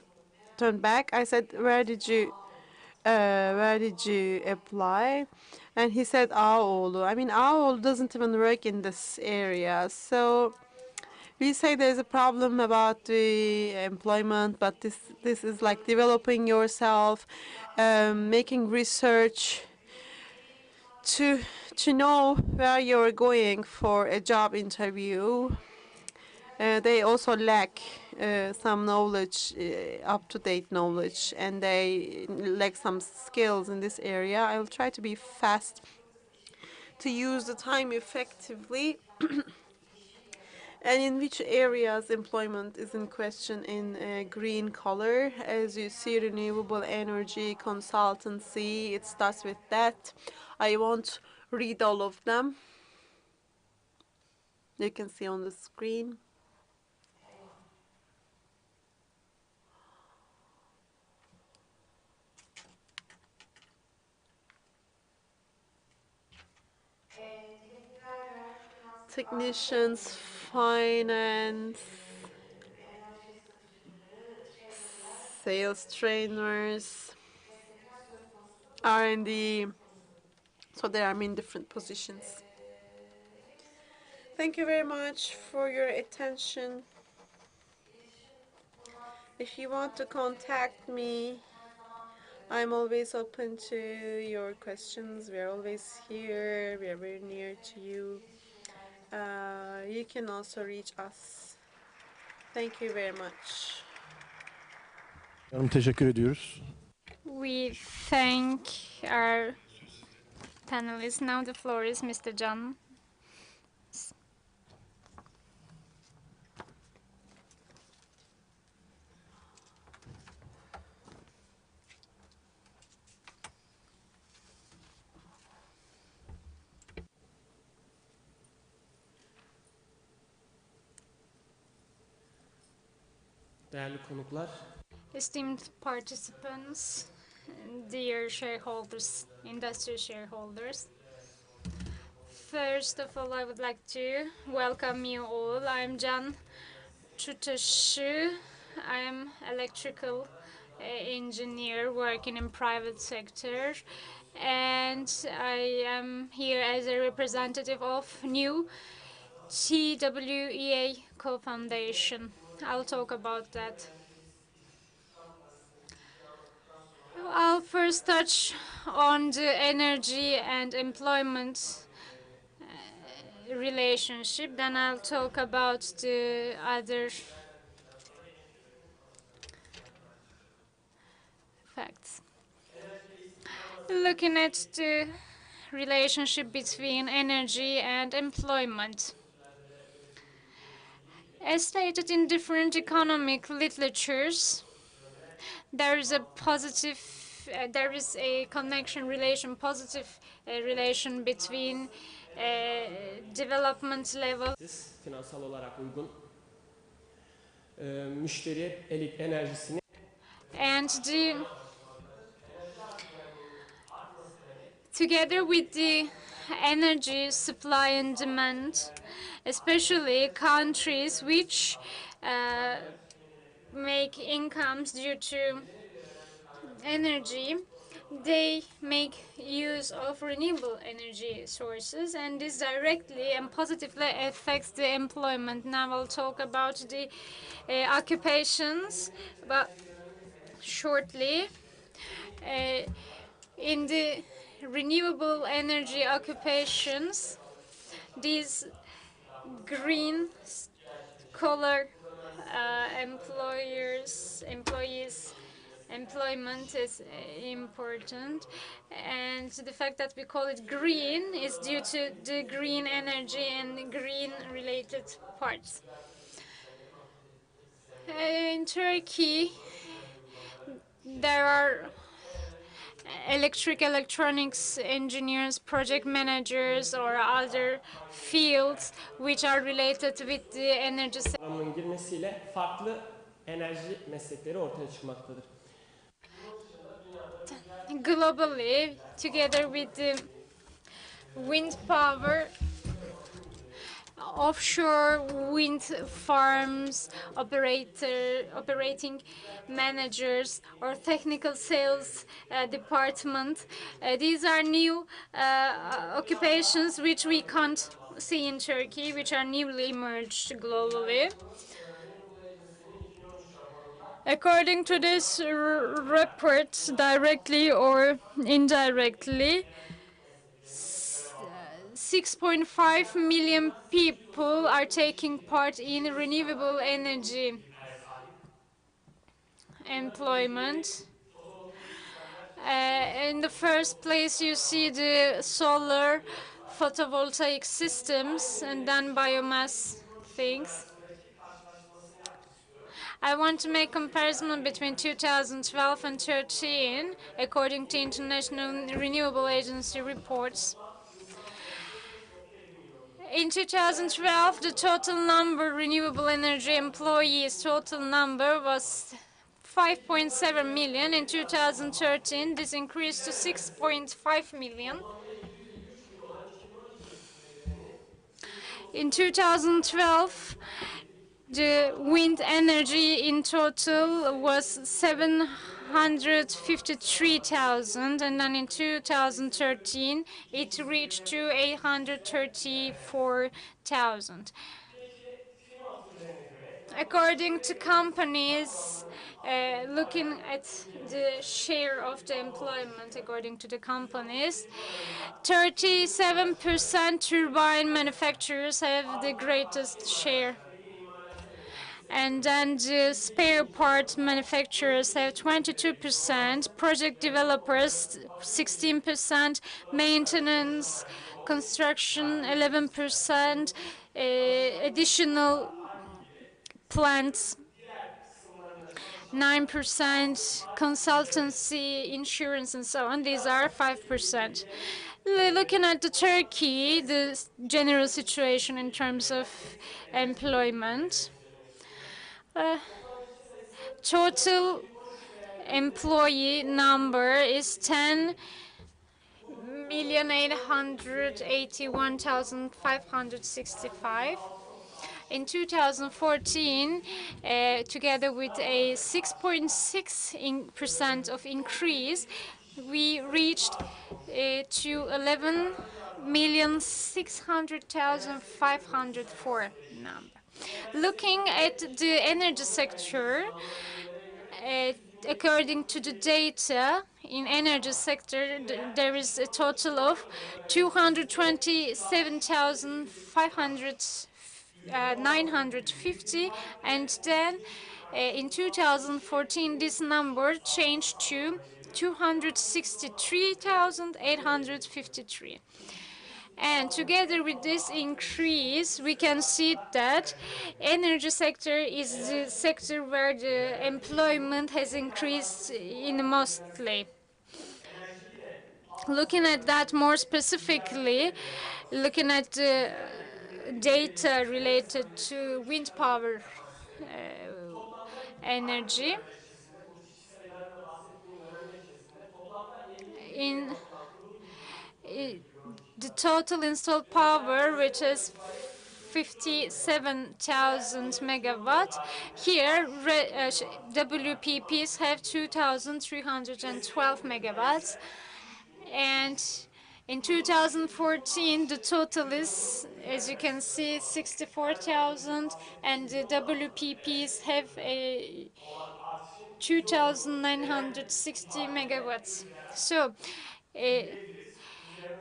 turned back. I said, where did you apply? And he said, Ağoğlu. I mean, Ağoğlu doesn't even work in this area. So we say there's a problem about the employment, but this is like developing yourself, making research to know where you're going for a job interview. They also lack some knowledge, up-to-date knowledge, and they lack some skills in this area. I will try to be fast to use the time effectively, and in which areas employment is in question in green color. As you see, renewable energy consultancy, it starts with that. I won't read all of them. You can see on the screen. Technicians, finance, sales trainers, R&D. So there are many different positions. Thank you very much for your attention. If you want to contact me, I'm always open to your questions. We are always here. We are very near to you. You can also reach us. Thank you very much. Teşekkür ediyoruz. We thank our panelists. Now the floor is Mr. Can. Değerli konuklar, Esteemed participants, dear shareholders, industrial shareholders. First of all, I would like to welcome you all. I'm Can Çutaşı. I'm electrical engineer working in private sector, and I am here as a representative of new TWEA co-foundation. I'll talk about that. I'll first touch on the energy and employment relationship, then I'll talk about the other facts. Looking at the relationship between energy and employment. As stated in different economic literatures, there is a positive, there is a connection relation, positive relation between development level siz finansal olarak uygun müşteri enerjisini and together with the energy supply and demand, especially countries which make incomes due to energy, they make use of renewable energy sources, and this directly and positively affects the employment. Now I'll talk about the occupations, but shortly. In the renewable energy occupations, these green collar employees employment is important, and the fact that we call it green is due to the green energy and green related parts. In Turkey, there are electronics engineers, project managers, or other fields which are related with the energy sector. girmesiyle farklı enerji meslekleri ortaya çıkmaktadır. Globally, together with the wind power, offshore wind farms, operating managers, or technical sales department. These are new occupations which we can't see in Turkey, which are newly emerged globally. According to this report, directly or indirectly, 6.5 million people are taking part in renewable energy employment. In the first place, you see the solar photovoltaic systems and then biomass things. I want to make comparison between 2012 and 2013, according to International Renewable Agency reports. In 2012, the total number renewable energy employees total number was 5.7 million. In 2013, this increased to 6.5 million. In 2012, the wind energy in total was 753,000, and then in 2013 it reached to 834,000. According to companies, looking at the share of the employment, according to the companies, 37% turbine manufacturers have the greatest share. And then the spare part manufacturers have 22%, project developers 16%, maintenance, construction 11%, additional plants 9%, consultancy, insurance, and so on. These are 5%. Looking at Turkey, the general situation in terms of employment, total employee number is 10,881,565. In 2014, together with a 6.6% of increase, we reached to 11,600,504 number. Looking at the energy sector, according to the data in energy sector, there is a total of 227,950, and then in 2014 this number changed to 263,853. And together with this increase, we can see that energy sector is the sector where the employment has increased in mostly. Looking at that more specifically, looking at the data related to wind power energy, in the total installed power, which is 57,000 megawatts. Here, WPPs have 2,312 megawatts. And in 2014, the total is, as you can see, 64,000, and the WPPs have 2,960 megawatts. So,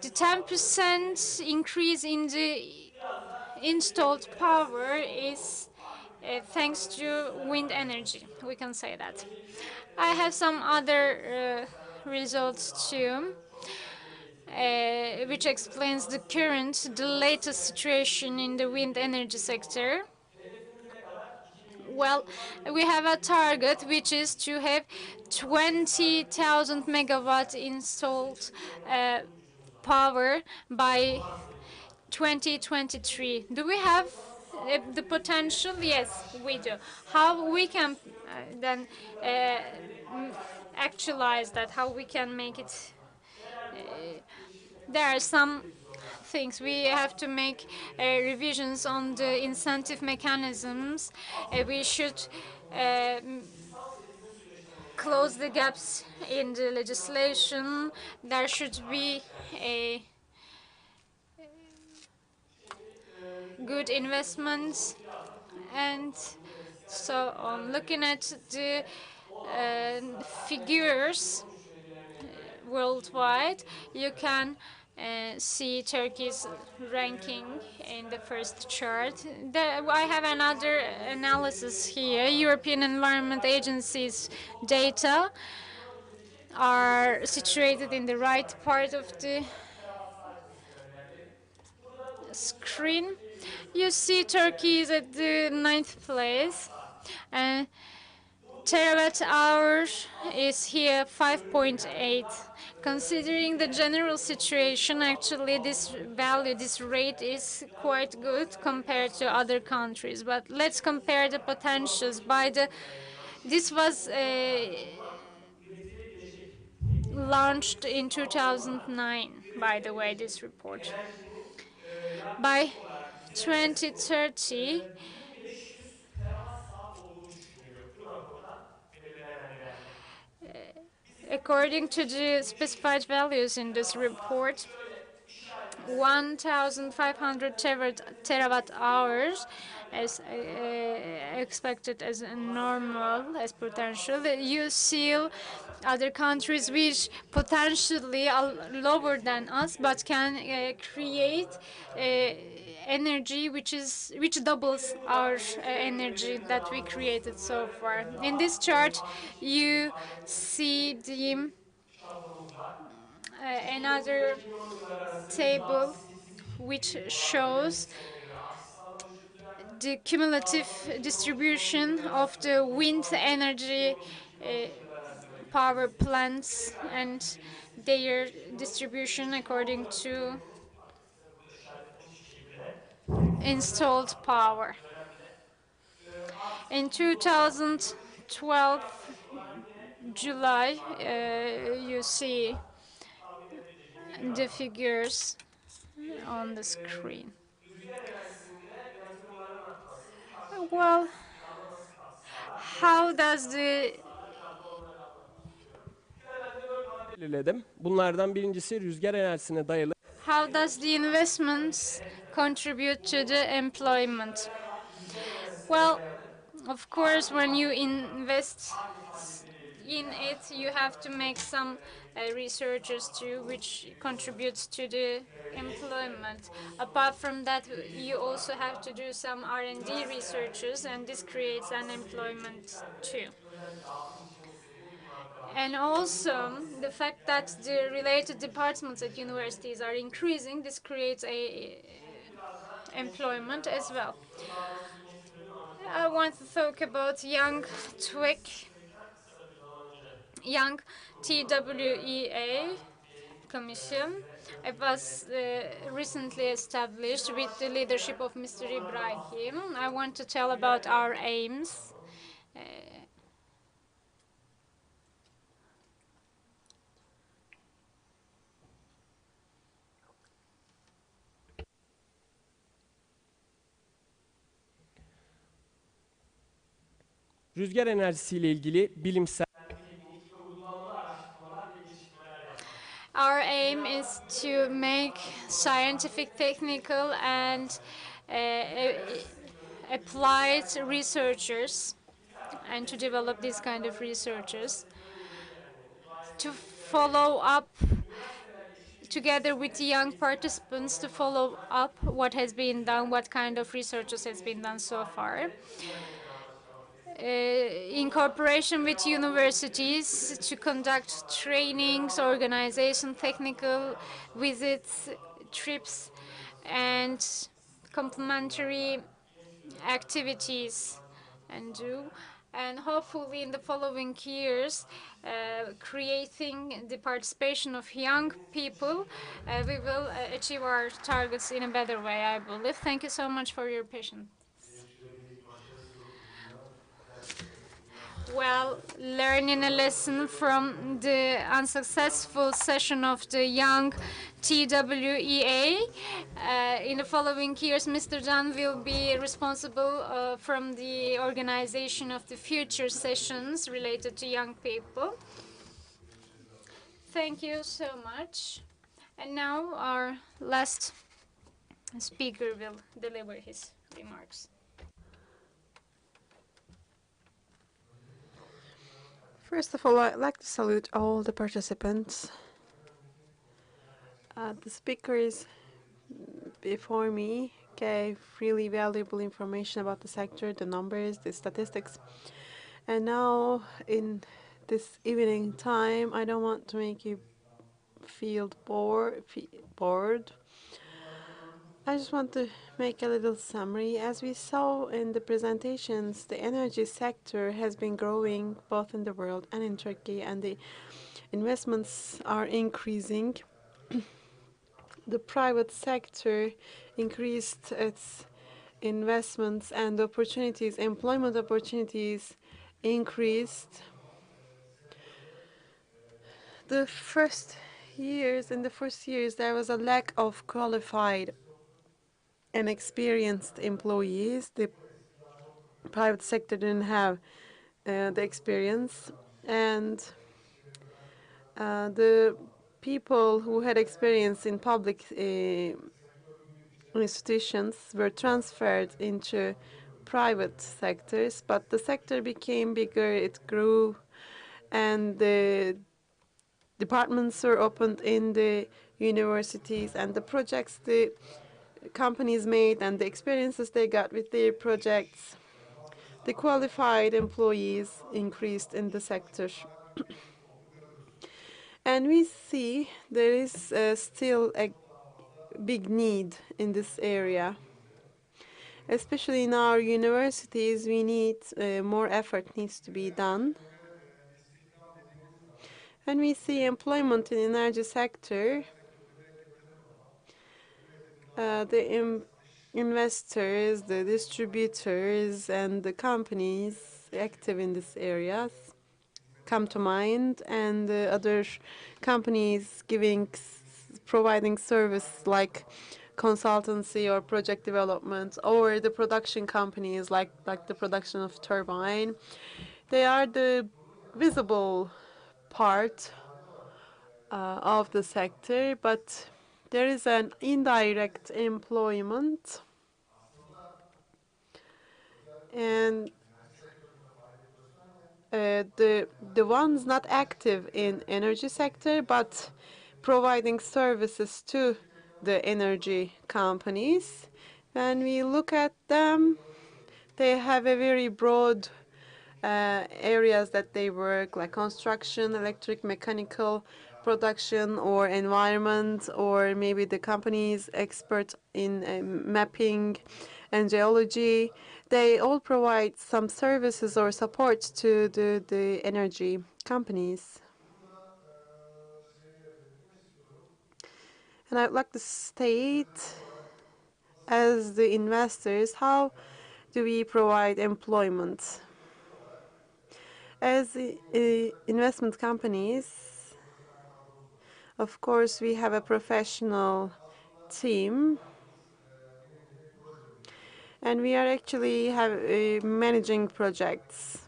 the 10% increase in the installed power is thanks to wind energy, we can say that. I have some other results too, which explains the latest situation in the wind energy sector. Well, we have a target which is to have 20,000 megawatts installed power by 2023. Do we have the potential? Yes, we do. How we can then actualize that, how we can make it, there are some things. We have to make revisions on the incentive mechanisms. We should close the gaps in the legislation. There should be a good investment and so on. Looking at the figures worldwide, you can see Turkey's ranking in the first chart. I have another analysis here. European Environment Agency's data are situated in the right part of the screen, you see Turkey is at the 9th place, and terawatt hour is here 5.8. Considering the general situation, actually this value, this rate is quite good compared to other countries. But let's compare the potentials. This was launched in 2009, by the way, this report. By 2030, 1500 terawatt saat olduğu düşünülüyor bu raporda belirlenen değerlerin. according to the specified values in this report, 1,500 terawatt hours as expected as normal, as potential. You see other countries which potentially are lower than us, but can create energy which doubles our energy that we created so far. In this chart, you see the another table which shows the cumulative distribution of the wind energy power plants and their distribution according to installed power. In 2012 July, you see the figures on the screen. Well, how does the Belirledim. Bunlardan birincisi rüzgar enerjisine dayalı investments contribute to the employment? Well, of course, when you invest in it, you have to make some researches too, which contributes to the employment. Apart from that, you also have to do some R&D researches, and this creates unemployment too. And also, the fact that the related departments at universities are increasing, this creates employment as well. I want to talk about young TWEC, young TWEA Commission. It was recently established with the leadership of Mr. Ibrahim. I want to tell about our aims. rüzgar enerjisiyle ilgili bilimsel Our aim is to make scientific, technical, and applied researchers, and to develop these kind of researchers, to follow up together with the young participants, to follow up what has been done, what kind of researches has been done so far. In cooperation with universities, to conduct trainings, organization, technical visits, trips, and complementary activities and do. And hopefully in the following years, creating the participation of young people, we will achieve our targets in a better way, I believe. Thank you so much for your patience. Well, learning a lesson from the unsuccessful session of the young TWEA. In the following years, Mr. Can will be responsible from the organization of the future sessions related to young people. Thank you so much. And now our last speaker will deliver his remarks. First of all, I'd like to salute all the participants. The speakers before me gave really valuable information about the sector, the numbers, the statistics. And now, in this evening time, I don't want to make you feel bored. I just want to make a little summary. As we saw in the presentations, the energy sector has been growing both in the world and in Turkey, and the investments are increasing. The private sector increased its investments and opportunities, employment opportunities increased. In the first years, there was a lack of qualified and experienced employees. The private sector didn't have the experience, and the people who had experience in public institutions were transferred into private sectors, but the sector became bigger, it grew, and the departments were opened in the universities, and the projects the companies made and the experiences they got with their projects, the qualified employees increased in the sector. And we see there is still a big need in this area. Especially in our universities, we need more effort needs to be done. And we see employment in the energy sector. The investors, the distributors, and the companies active in this areas come to mind, and other companies providing service like consultancy or project development, or the production companies like the production of turbine. They are the visible part of the sector, but there is an indirect employment, and the ones not active in energy sector but providing services to the energy companies. When we look at them, they have a very broad areas that they work, like construction, electric, mechanical production, or environment, or maybe the companies expert in mapping and geology. They all provide some services or support to the energy companies. And I'd like to state, as the investors, how do we provide employment? As investment companies, of course, we have a professional team, and we are actually managing projects.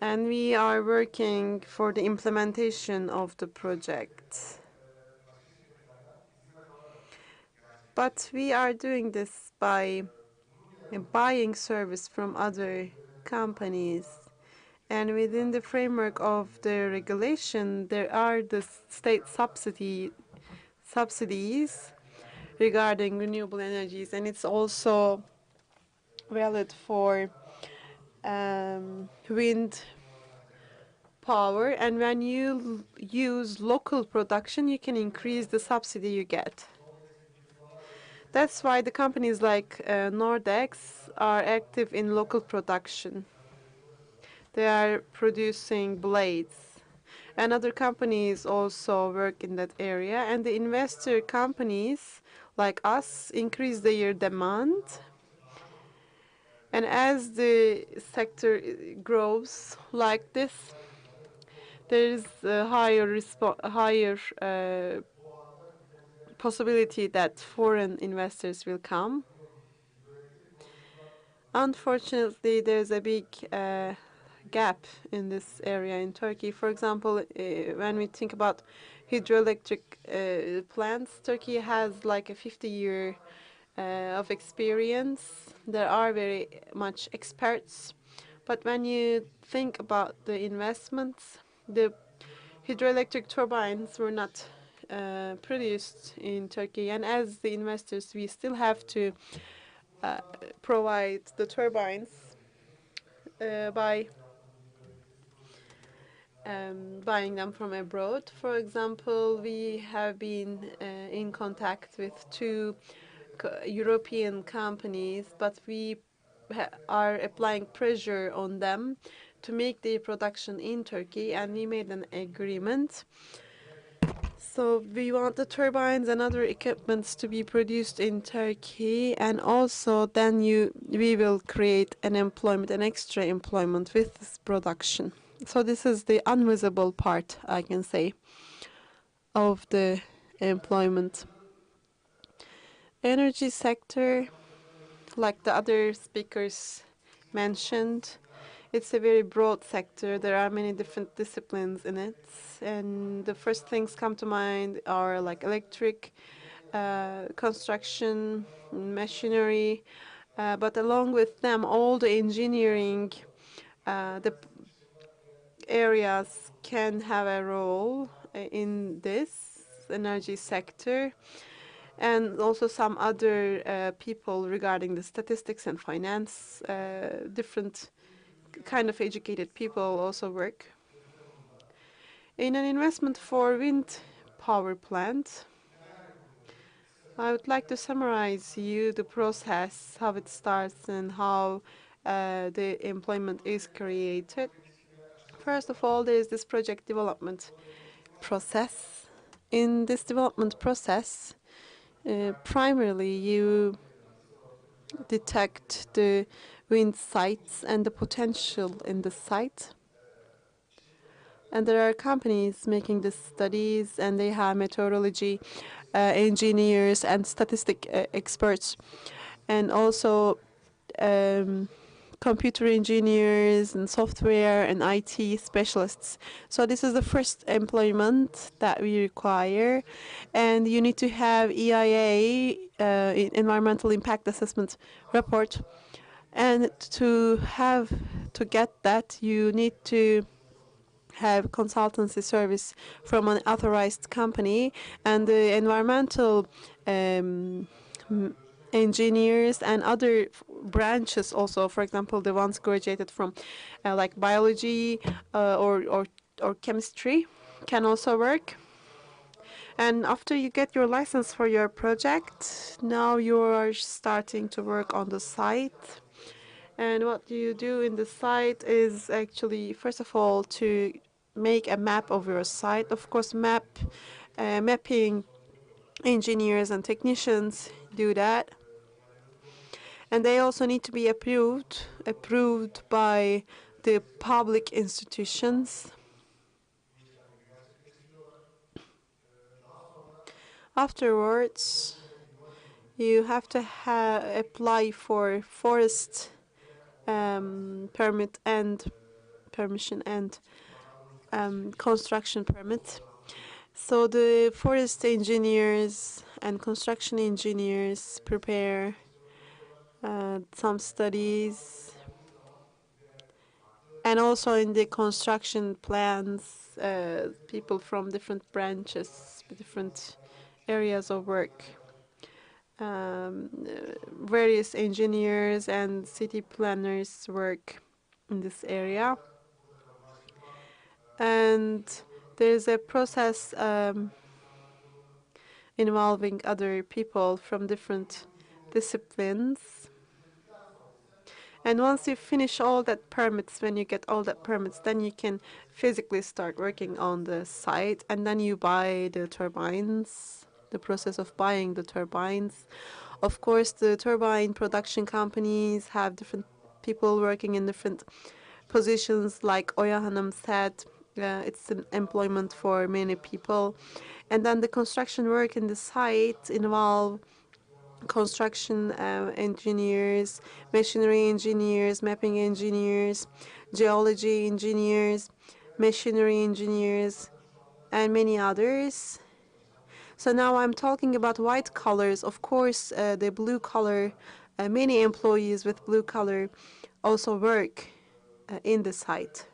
And we are working for the implementation of the project. But we are doing this by buying service from other companies. And within the framework of the regulation, there are the state subsidies regarding renewable energies, and it's also valid for wind power. And when you use local production, you can increase the subsidy you get. That's why the companies like Nordex are active in local production. They are producing blades. And other companies also work in that area. And the investor companies like us increase their demand. And as the sector grows like this, there is a higher possibility that foreign investors will come. Unfortunately, there's a big gap in this area in Turkey. For example, when we think about hydroelectric plants, Turkey has like a 50-year of experience. There are very much experts. But when you think about the investments, the hydroelectric turbines were not produced in Turkey. And as the investors, we still have to provide the turbines by buying them from abroad. For example, we have been in contact with two European companies, but we are applying pressure on them to make their production in Turkey, and we made an agreement. So we want the turbines and other equipments to be produced in Turkey, and also then we will create an extra employment with this production. So this is the invisible part, I can say, of the employment. Energy sector, like the other speakers mentioned, it's a very broad sector. There are many different disciplines in it. And the first things come to mind are like electric, construction, machinery. But along with them, all the engineering, the areas can have a role in this energy sector. And also some other people regarding the statistics and finance, different kind of educated people also work. In an investment for wind power plant, I would like to summarize you the process, how it starts and how the employment is created. First of all, there is this project development process. In this development process, primarily you detect the wind sites and the potential in the site. And there are companies making the studies, and they have meteorology engineers and statistic experts, and also computer engineers and software and IT specialists. So this is the first employment that we require, and you need to have EIA, environmental impact assessment report, and to get that you need to have consultancy service from an authorized company, and the environmental engineers and other branches also, for example, the ones graduated from like biology or chemistry can also work. And after you get your license for your project, now you are starting to work on the site. And what you do in the site is actually, first of all, to make a map of your site. Of course, mapping engineers and technicians do that. And they also need to be approved by the public institutions. Afterwards, you have to apply for forest permit and permission and construction permit. So the forest engineers and construction engineers prepare some studies, and also in the construction plans, people from different branches, different areas of work, various engineers and city planners work in this area. And there's a process involving other people from different disciplines. And once you finish all that permits, when you get all that permits, then you can physically start working on the site, and then you buy the turbines, the process of buying the turbines. Of course, the turbine production companies have different people working in different positions, like Oya Hanım said. It's an employment for many people. And then the construction work in the site involve construction engineers, machinery engineers, mapping engineers, geology engineers, machinery engineers, and many others. So now I'm talking about white collars. Of course, the blue collar, many employees with blue collar also work in the site.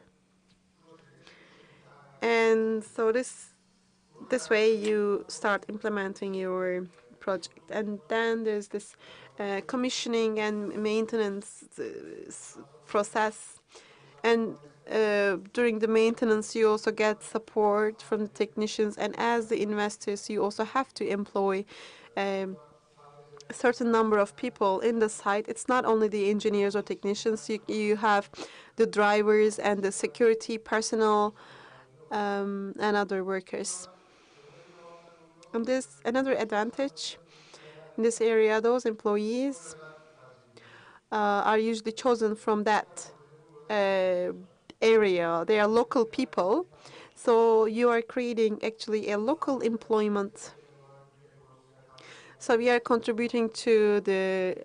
And so this way you start implementing your project. And then there's this commissioning and maintenance process. And during the maintenance, you also get support from the technicians, and as the investors, you also have to employ um, a certain number of people in the site. It's not only the engineers or technicians. You have the drivers and the security personnel and other workers. And there's another advantage in this area. Those employees are usually chosen from that area. They are local people. So you are creating actually a local employment. So we are contributing to the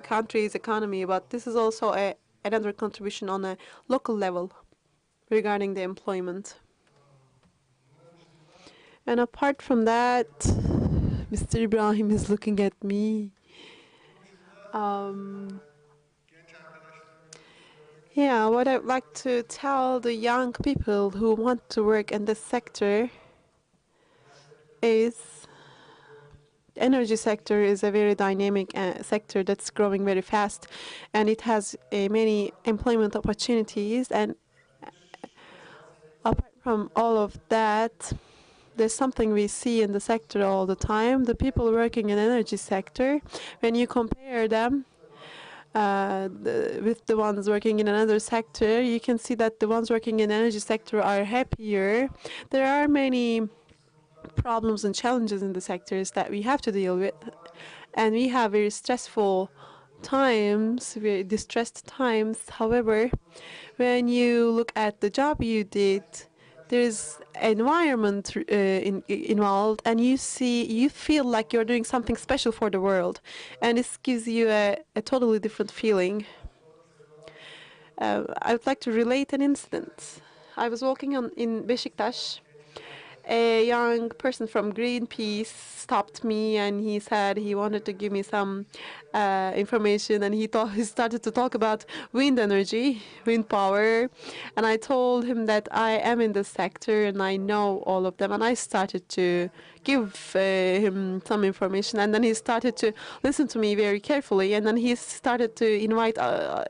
country's economy, but this is also another contribution on a local level regarding the employment. And apart from that, Mr. Ibrahim is looking at me. Yeah, what I'd like to tell the young people who want to work in this sector is energy sector is a very dynamic sector that's growing very fast, and it has many employment opportunities. And apart from all of that, there's something we see in the sector all the time. The people working in energy sector, when you compare them with the ones working in another sector, you can see that the ones working in energy sector are happier. There are many problems and challenges in the sectors that we have to deal with, and we have very stressful times, very distressed times. However, when you look at the job you did, there's environment involved, and you feel like you're doing something special for the world, and this gives you a totally different feeling. I would like to relate an incident. I was walking in Beşiktaş. A young person from Greenpeace stopped me, and he said he wanted to give me some information, and he started to talk about wind energy, wind power, and I told him that I am in this sector and I know all of them, and I started to give him some information, and then he started to listen to me very carefully, and then he started to invite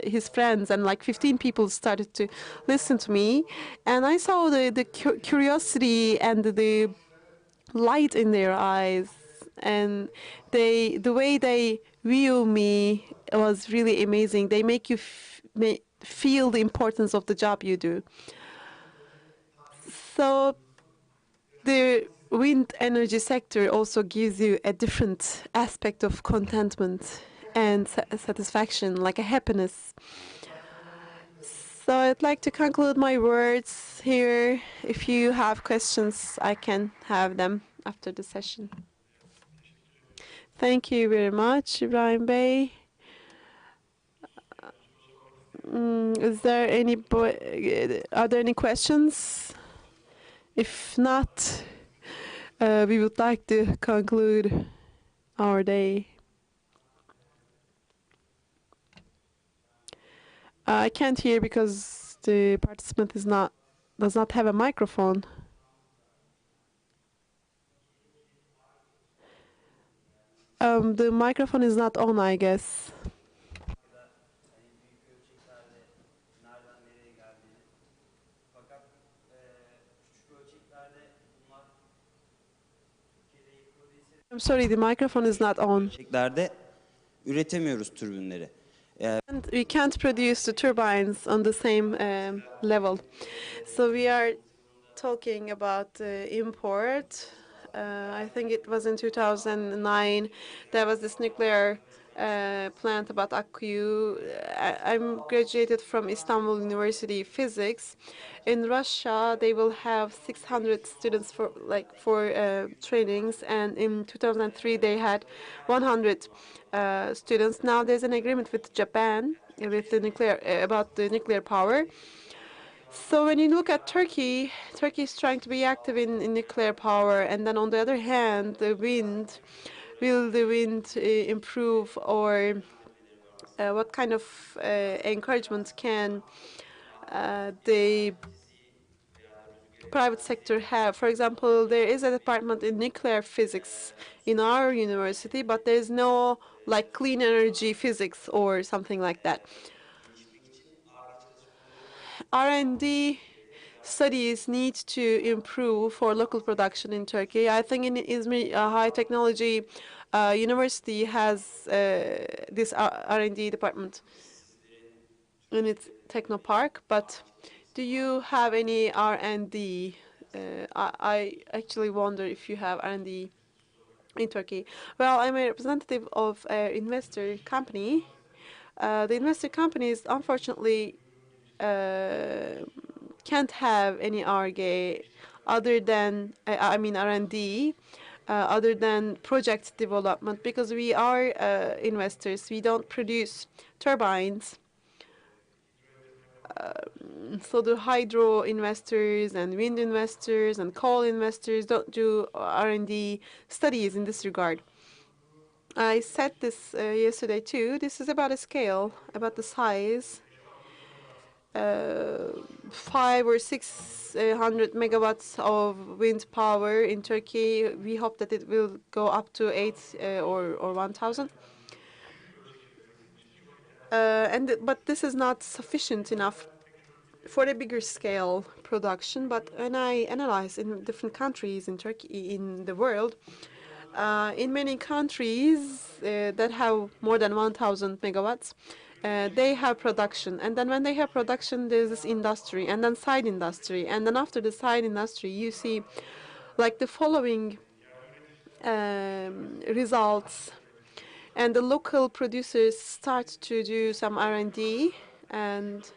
his friends, and like 15 people started to listen to me, and I saw the curiosity and the light in their eyes, and the way they view me was really amazing. They make you feel the importance of the job you do. So the wind energy sector also gives you a different aspect of contentment and satisfaction, like a happiness. So I'd like to conclude my words here. If you have questions, I can have them after the session. Thank you very much, Ibrahim Bey. Is there are there any questions? If not, we would like to conclude our day. I can't hear because the participant does not have a microphone. The microphone is not on, I guess. I'm sorry, the microphone is not on. Üretemiyoruz türbinleri. And we can't produce the turbines on the same level. So we are talking about import. I think it was in 2009. There was this nuclear plant about Akkuyu. I'm graduated from Istanbul University Physics. In Russia, they will have 600 students for trainings, and in 2003 they had 100 students. Now there's an agreement with Japan with the about the nuclear power. So when you look at Turkey, Turkey is trying to be active in nuclear power, and then on the other hand, the wind. Will the wind improve, or what kind of encouragement can the private sector have? For example, there is a department in nuclear physics in our university, but there's no like clean energy physics or something like that. R&D studies need to improve for local production in Turkey. I think in Izmir High Technology University has this R&D department in its technopark, but do you have any R&D? I actually wonder if you have R&D in Turkey. Well, I'm a representative of an investor company. The investor companies, unfortunately, can't have any R&D other than, I mean R&D, other than project development, because we are investors. We don't produce turbines. So the hydro investors and wind investors and coal investors don't do R&D studies in this regard. I said this yesterday too. This is about a scale, about the size. 5 or 600 megawatts of wind power in Turkey. We hope that it will go up to 8 or 1,000. But this is not sufficient enough for a bigger scale production. But when I analyze in different countries in Turkey, in the world, in many countries that have more than 1,000 megawatts, they have production, and then when they have production, there's this industry, and then side industry, and then after the side industry, you see like the following results, and the local producers start to do some R&D, and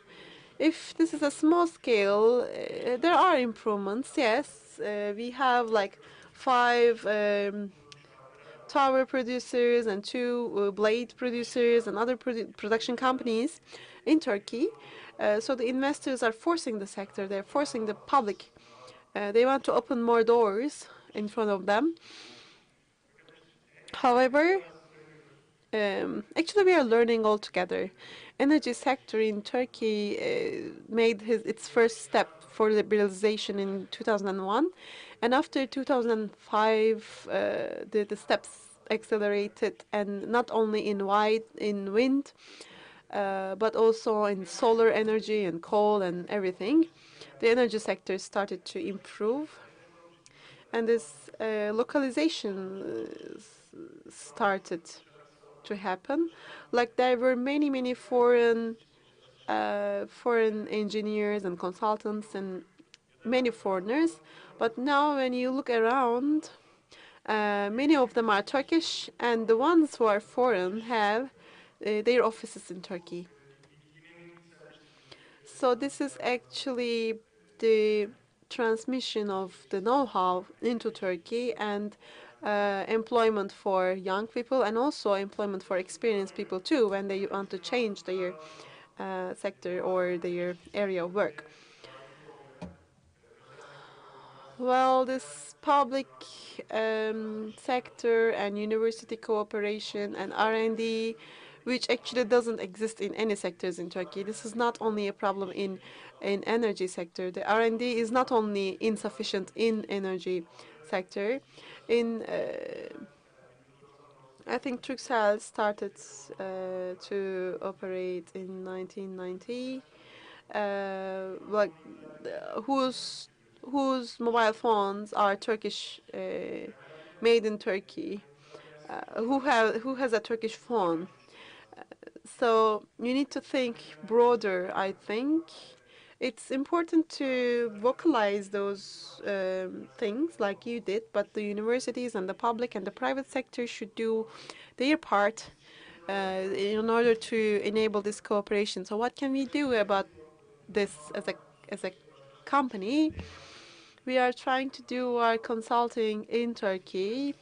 if this is a small scale, there are improvements. Yes, we have like 5 tower producers and 2 blade producers and other production companies in Turkey. So the investors are forcing the sector, they're forcing the public. They want to open more doors in front of them. However, actually we are learning all together. Energy sector in Turkey made its first step for liberalization in 2001. And after 2005, the steps accelerated, and not only in wind, but also in solar energy and coal and everything. The energy sector started to improve, and this localization started to happen. Like there were many foreign engineers and consultants and many foreigners. But now when you look around, many of them are Turkish, and the ones who are foreign have their offices in Turkey. So this is actually the transmission of the know-how into Turkey, and employment for young people, and also employment for experienced people too when they want to change their sector or their area of work. Well, this public sector and university cooperation and R&D, which actually doesn't exist in any sectors in Turkey. This is not only a problem in energy sector. The R&D is not only insufficient in energy sector. I think TWEC started to operate in 1990. Like whose mobile phones are Turkish, made in Turkey. Who has a Turkish phone? So you need to think broader, I think. It's important to vocalize those things like you did, but the universities and the public and the private sector should do their part in order to enable this cooperation. So what can we do about this as a company? We are trying to do our consulting in Turkey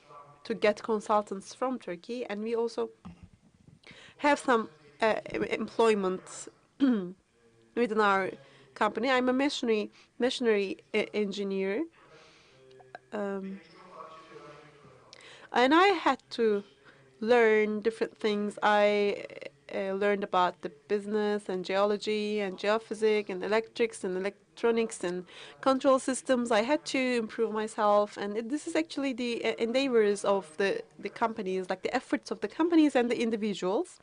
to get consultants from Turkey, and we also have some employment within our company. I'm a machinery engineer, and I had to learn different things. I learned about the business and geology and geophysics and electrics and electronics and control systems. I had to improve myself, and this is actually the endeavors of the companies, like the efforts of the companies and the individuals.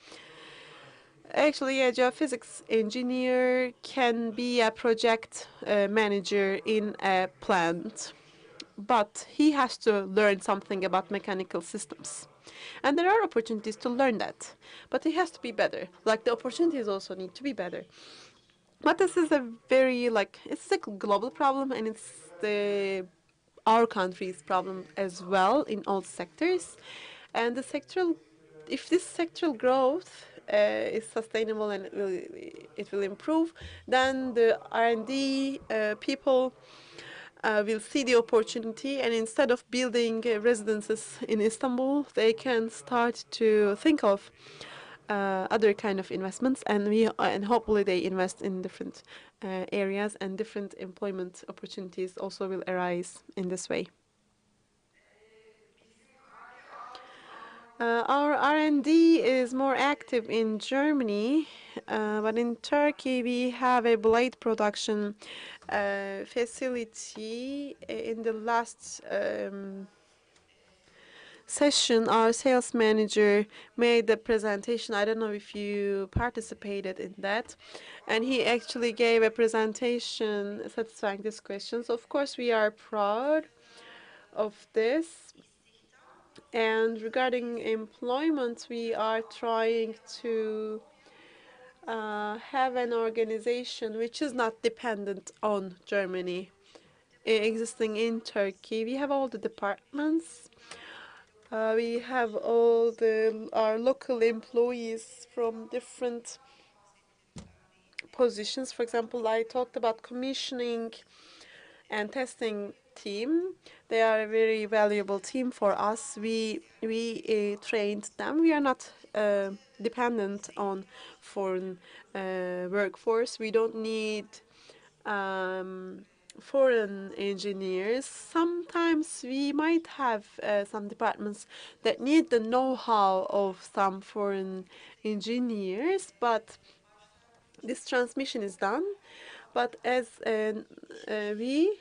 Actually, a geophysics engineer can be a project manager in a plant, but he has to learn something about mechanical systems. And there are opportunities to learn that, but he has to be better. Like the opportunities also need to be better. But this is a very it's a global problem, and it's our country's problem as well in all sectors. And the sectoral, if this sectoral growth is sustainable and it will improve, then the R&D people will see the opportunity, and instead of building residences in Istanbul, they can start to think of other kind of investments, and hopefully they invest in different areas, and different employment opportunities also will arise in this way. Our R&D is more active in Germany, but in Turkey we have a blade production facility. In the last session, our sales manager made the presentation. I don't know if you participated in that. And he actually gave a presentation satisfying these questions. Of course, we are proud of this. And regarding employment, we are trying to have an organization which is not dependent on Germany, existing in Turkey. We have all the departments. We have all our local employees from different positions. For example, I talked about commissioning and testing team. They are a very valuable team for us. We trained them. We are not dependent on foreign workforce. We don't need foreign engineers. Sometimes we might have some departments that need the know-how of some foreign engineers, but this transmission is done. But as we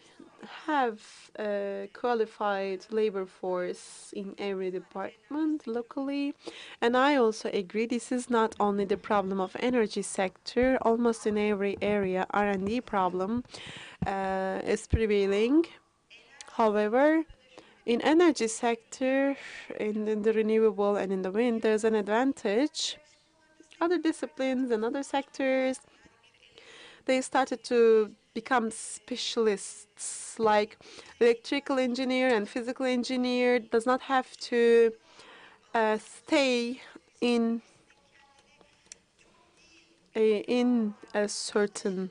have a qualified labor force in every department locally, and I also agree this is not only the problem of energy sector. Almost in every area, R&D problem is prevailing. However, in energy sector, in the renewable and in the wind, there's an advantage. Other disciplines and other sectors, they started to become specialists, like electrical engineer and physical engineer does not have to stay in a certain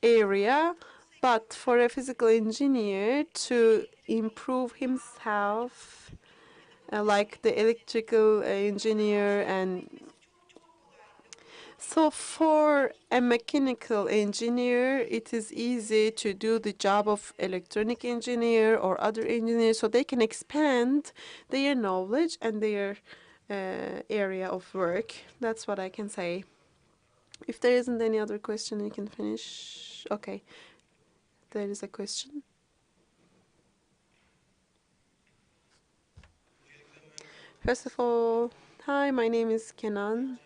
area, but for a physical engineer to improve himself, like the electrical engineer. And so for a mechanical engineer, it is easy to do the job of electronic engineer or other engineers, so they can expand their knowledge and their area of work. That's what I can say. If there isn't any other question, you can finish. Okay, there is a question. First of all, hi, my name is Kenan.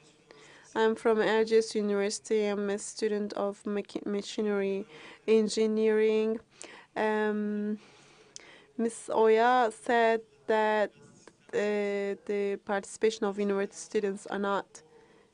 I'm from Erciyes University. I'm a student of machinery engineering. Ms. Oya said that the participation of university students are not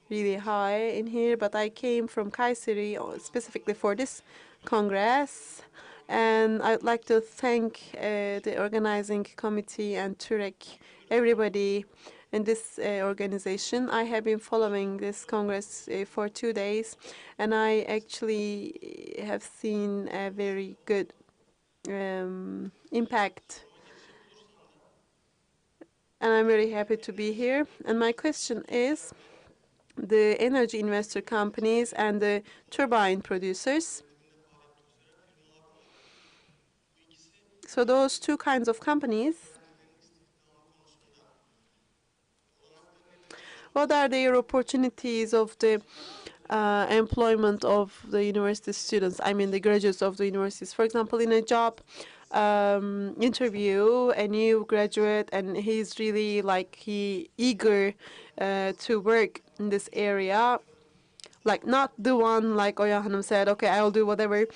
really high in here, but I came from Kayseri specifically for this congress, and I'd like to thank the organizing committee and TWEC, everybody in this organization. I have been following this congress for 2 days, and I actually have seen a very good impact, and I'm very happy to be here. And my question is, the energy investor companies and the turbine producers. So those two kinds of companies, what are their opportunities of the employment of the university students? I mean the graduates of the universities. For example, in a job interview, a new graduate, and he's really eager to work in this area, like not the one like Oya Hanım said, okay, I'll do whatever,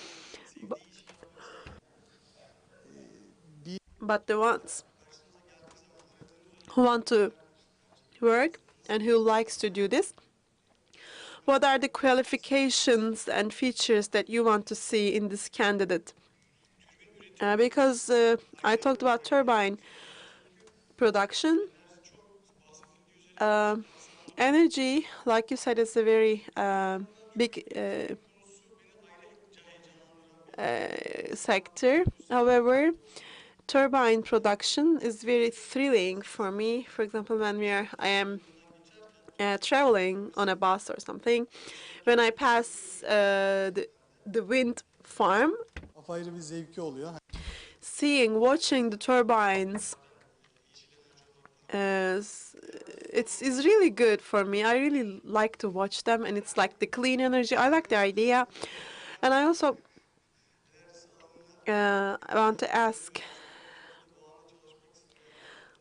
but the ones who want to work and who likes to do this. What are the qualifications and features that you want to see in this candidate? Because I talked about turbine production. Energy, like you said, is a very big sector. However, turbine production is very thrilling for me. For example, when I am traveling on a bus or something, when I pass the wind farm, Apayrı bir zevki oluyor. watching the turbines, it's really good for me. I really like to watch them, and it's like the clean energy. I like the idea, and I also I want to ask,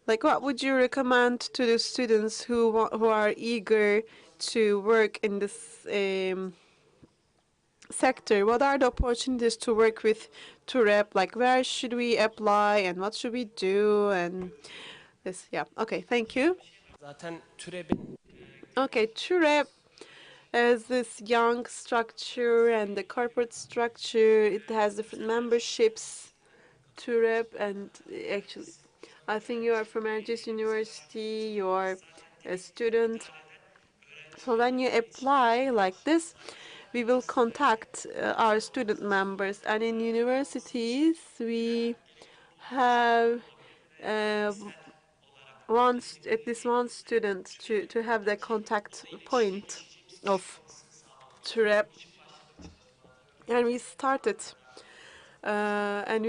like, what would you recommend to the students who are eager to work in this sector? What are the opportunities to work with TWEC? Like, where should we apply and what should we do? And this, yeah. Okay, thank you. Zaten TÜREB'in Okay, TWEC is this young structure and the corporate structure. It has different memberships. TWEC, and actually, I think you are from Erciyes University. You are a student. So when you apply like this, we will contact our student members, and in universities we have at least one student to have the contact point of TWEC. And we started, and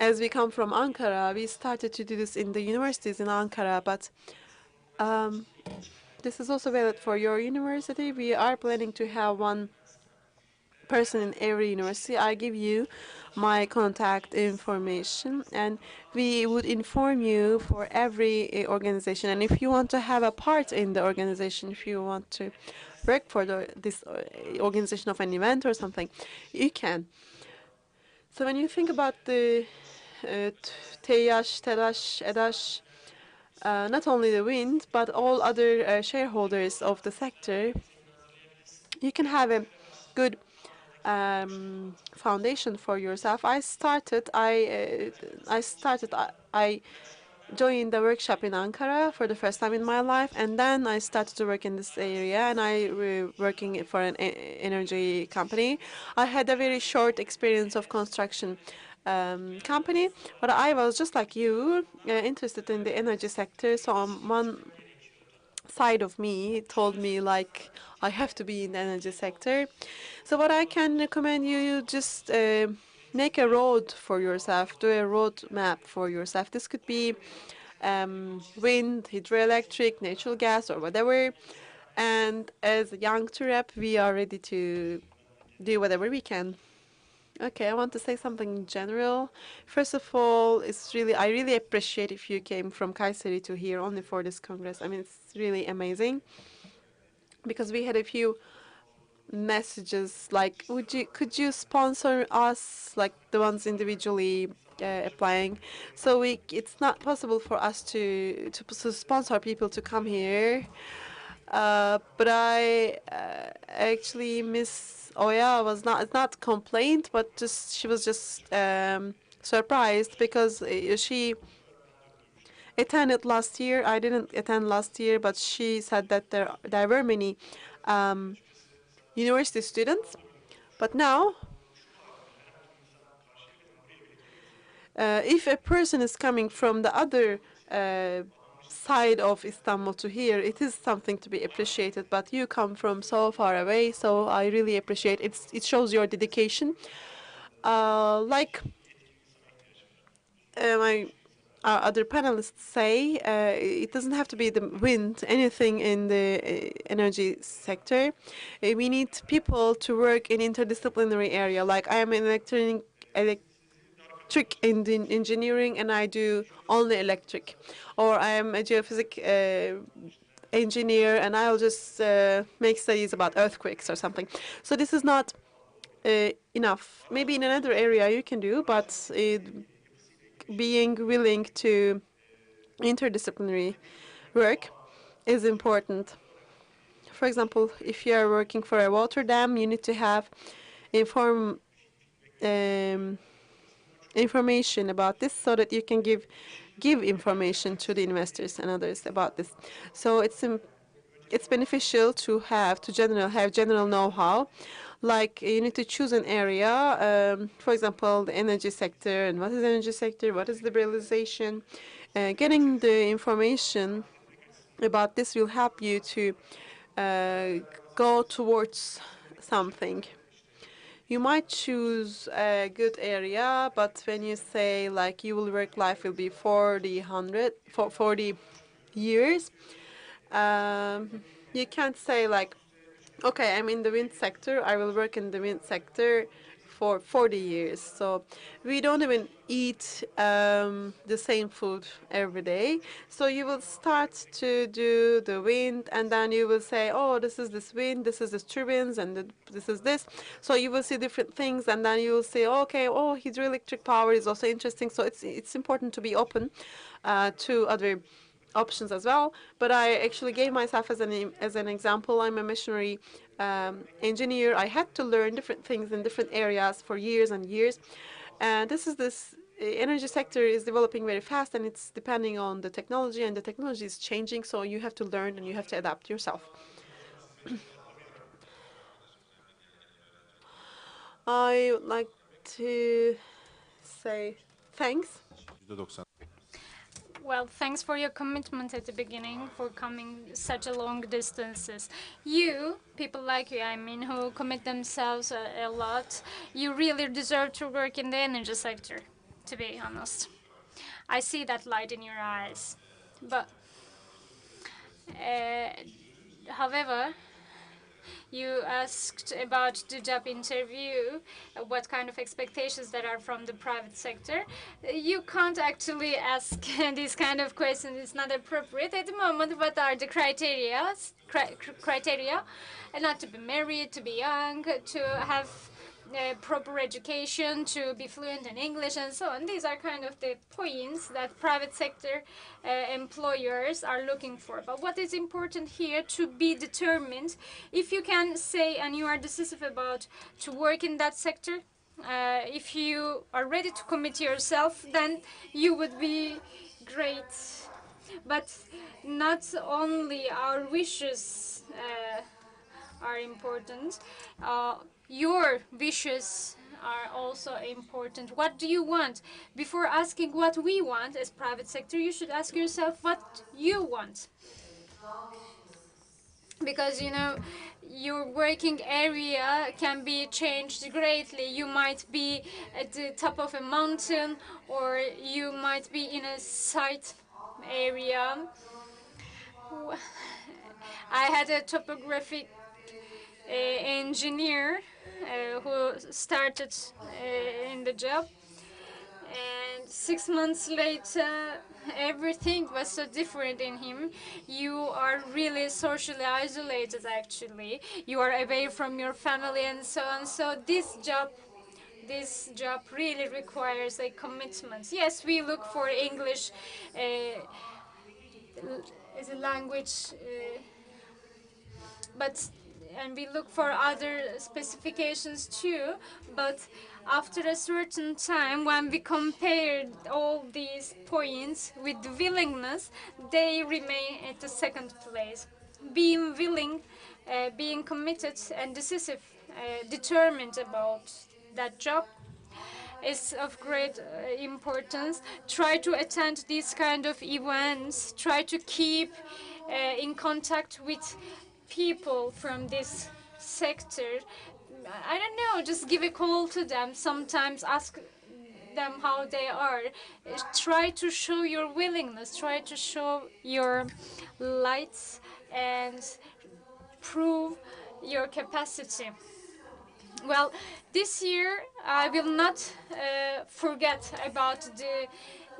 as we come from Ankara, we started to do this in the universities in Ankara, but this is also valid for your university. We are planning to have one person in every university. I give you my contact information, and we would inform you for every organization. And if you want to have a part in the organization, if you want to work for this organization of an event or something, you can. So when you think about the TEYAŞ, TEDAŞ, EDAŞ, not only the wind, but all other shareholders of the sector, you can have a good foundation for yourself. I joined the workshop in Ankara for the first time in my life, and then I started to work in this area, and I working for an energy company. I had a very short experience of construction company, but I was just like you, interested in the energy sector. So on one side of me told me like I have to be in the energy sector. So what I can recommend you just make a road for yourself, do a road map for yourself. This could be wind, hydroelectric, natural gas, or whatever. And as a young TWEC, we are ready to do whatever we can. Okay, I want to say something in general. First of all, I really appreciate if you came from Kayseri to here only for this congress. I mean, it's really amazing, because we had a few messages like, could you sponsor us, like the ones individually applying. So it's not possible for us to sponsor people to come here. But I actually Miss Oya was not complaint, but she was just surprised because she attended last year. I didn't attend last year, but she said that there were many university students, but now if a person is coming from the other side of Istanbul to here, it is something to be appreciated. But you come from so far away, so I really appreciate it. It shows your dedication. Like my other panelists say, it doesn't have to be the wind, anything in the energy sector. We need people to work in interdisciplinary area. Like I am in electric engineering, and I do only electric, or I am a geophysics engineer and I'll just make studies about earthquakes or something. So this is not enough. Maybe in another area you can do, but being willing to interdisciplinary work is important. For example, if you are working for a water dam, you need to have um, information about this so that you can give information to the investors and others about this. So it's beneficial to have general know-how. Like you need to choose an area, for example, the energy sector, and what is the energy sector, what is liberalization. Getting the information about this will help you to go towards something. You might choose a good area, but when you say like you will work life will be 40 years, you can't say like, okay, I'm in the wind sector, I will work in the wind sector for 40 years. So we don't even eat the same food every day. So you will start to do the wind, and then you will say, oh, this is this wind, this is this turbines, and this is this. So you will see different things, and then you will say, okay, oh, hydroelectric power is also interesting. So it's important to be open to other options as well. But I actually gave myself as an example. I'm a machinery engineer. I had to learn different things in different areas for years and years. And this energy sector is developing very fast, and it's depending on the technology, and the technology is changing. So you have to learn and you have to adapt yourself. I would like to say thanks. Well, thanks for your commitment at the beginning, for coming such a long distances. You, people like you, I mean, who commit themselves a lot, you really deserve to work in the energy sector, to be honest. I see that light in your eyes. But, however, you asked about the job interview, what kind of expectations there are from the private sector. You can't actually ask these kind of questions. It's not appropriate at the moment. What are the criteria? Criteria, not to be married, to be young, to have proper education, to be fluent in English, and so on. These are kind of the points that private sector employers are looking for. But what is important here to be determined, if you can say and you are decisive about to work in that sector, if you are ready to commit yourself, then you would be great. But not only our wishes are important. Your wishes are also important. What do you want? Before asking what we want as private sector, you should ask yourself what you want. Because, you know, your working area can be changed greatly. You might be at the top of a mountain, or you might be in a site area. I had a topographic engineer who started in the job, and 6 months later everything was so different in him. You are really socially isolated, actually. You are away from your family and so on. So this job really requires a commitment. Yes, we look for English as a language, but and we look for other specifications too. But after a certain time, when we compare all these points with the willingness, they remain at the second place. Being willing, being committed and decisive, determined about that job is of great importance. Try to attend these kind of events. Try to keep in contact with people from this sector. I don't know, just give a call to them. Sometimes ask them how they are. Try to show your willingness. Try to show your lights and prove your capacity. Well, this year I will not forget about the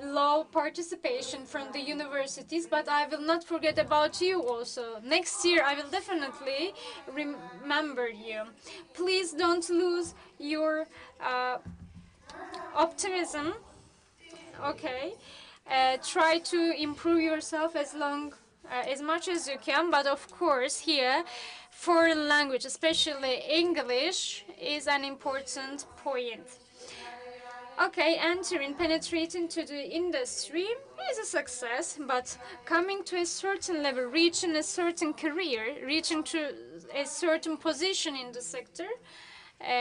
low participation from the universities, but I will not forget about you also. Next year, I will definitely remember you. Please don't lose your optimism. Okay. Try to improve yourself as much as you can, but of course here foreign language, especially English, is an important point. Okay, entering, penetrating to the industry is a success, but coming to a certain level, reaching a certain career, reaching to a certain position in the sector,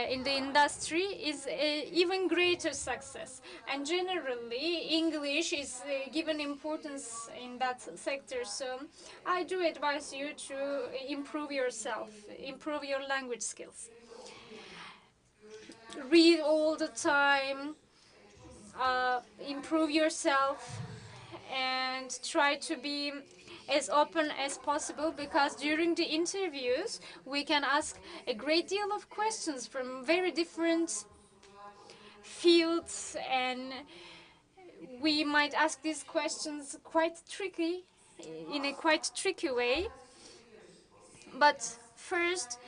in the industry is a even greater success. And generally, English is given importance in that sector. So I do advise you to improve yourself, improve your language skills. Read all the time, improve yourself, and try to be as open as possible, because during the interviews we can ask a great deal of questions from very different fields, and we might ask these questions in a quite tricky way. But first,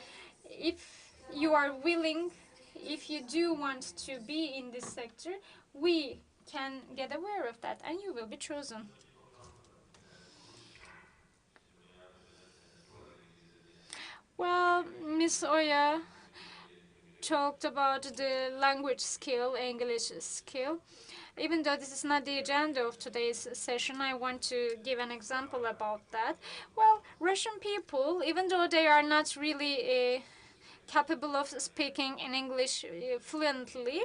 if you are willing, if you do want to be in this sector, we can get aware of that and you will be chosen. Well, Miss Oya talked about the language skill, English skill. Even though this is not the agenda of today's session, I want to give an example about that. Well, Russian people, even though they are not really capable of speaking in English fluently,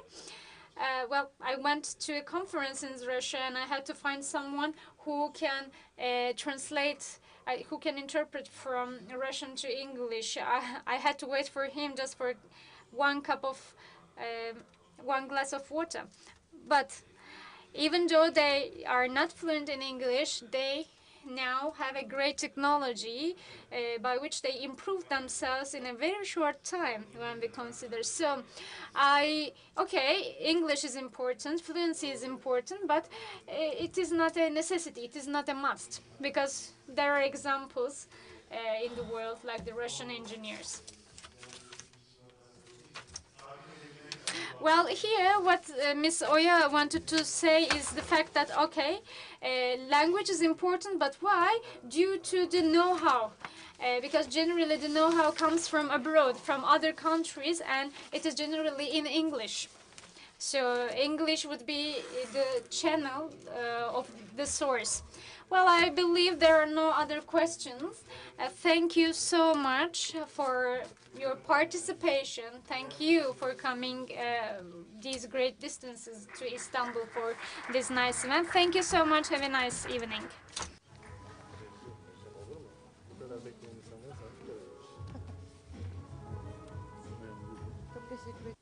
well, I went to a conference in Russia and I had to find someone who can translate, who can interpret from Russian to English. I had to wait for him just for one cup of, one glass of water. But even though they are not fluent in English, they now have a great technology by which they improve themselves in a very short time when we consider. So, okay, English is important, fluency is important, but it is not a necessity, it is not a must, because there are examples in the world like the Russian engineers. Well, here what Ms. Oya wanted to say is the fact that, okay, language is important, but why? Due to the know-how. Because generally the know-how comes from abroad, from other countries, and it is generally in English. So English would be the channel of the source. Well, I believe there are no other questions. Thank you so much for your participation. Thank you for coming these great distances to Istanbul for this nice event. Thank you so much. Have a nice evening. Çok teşekkür ederim.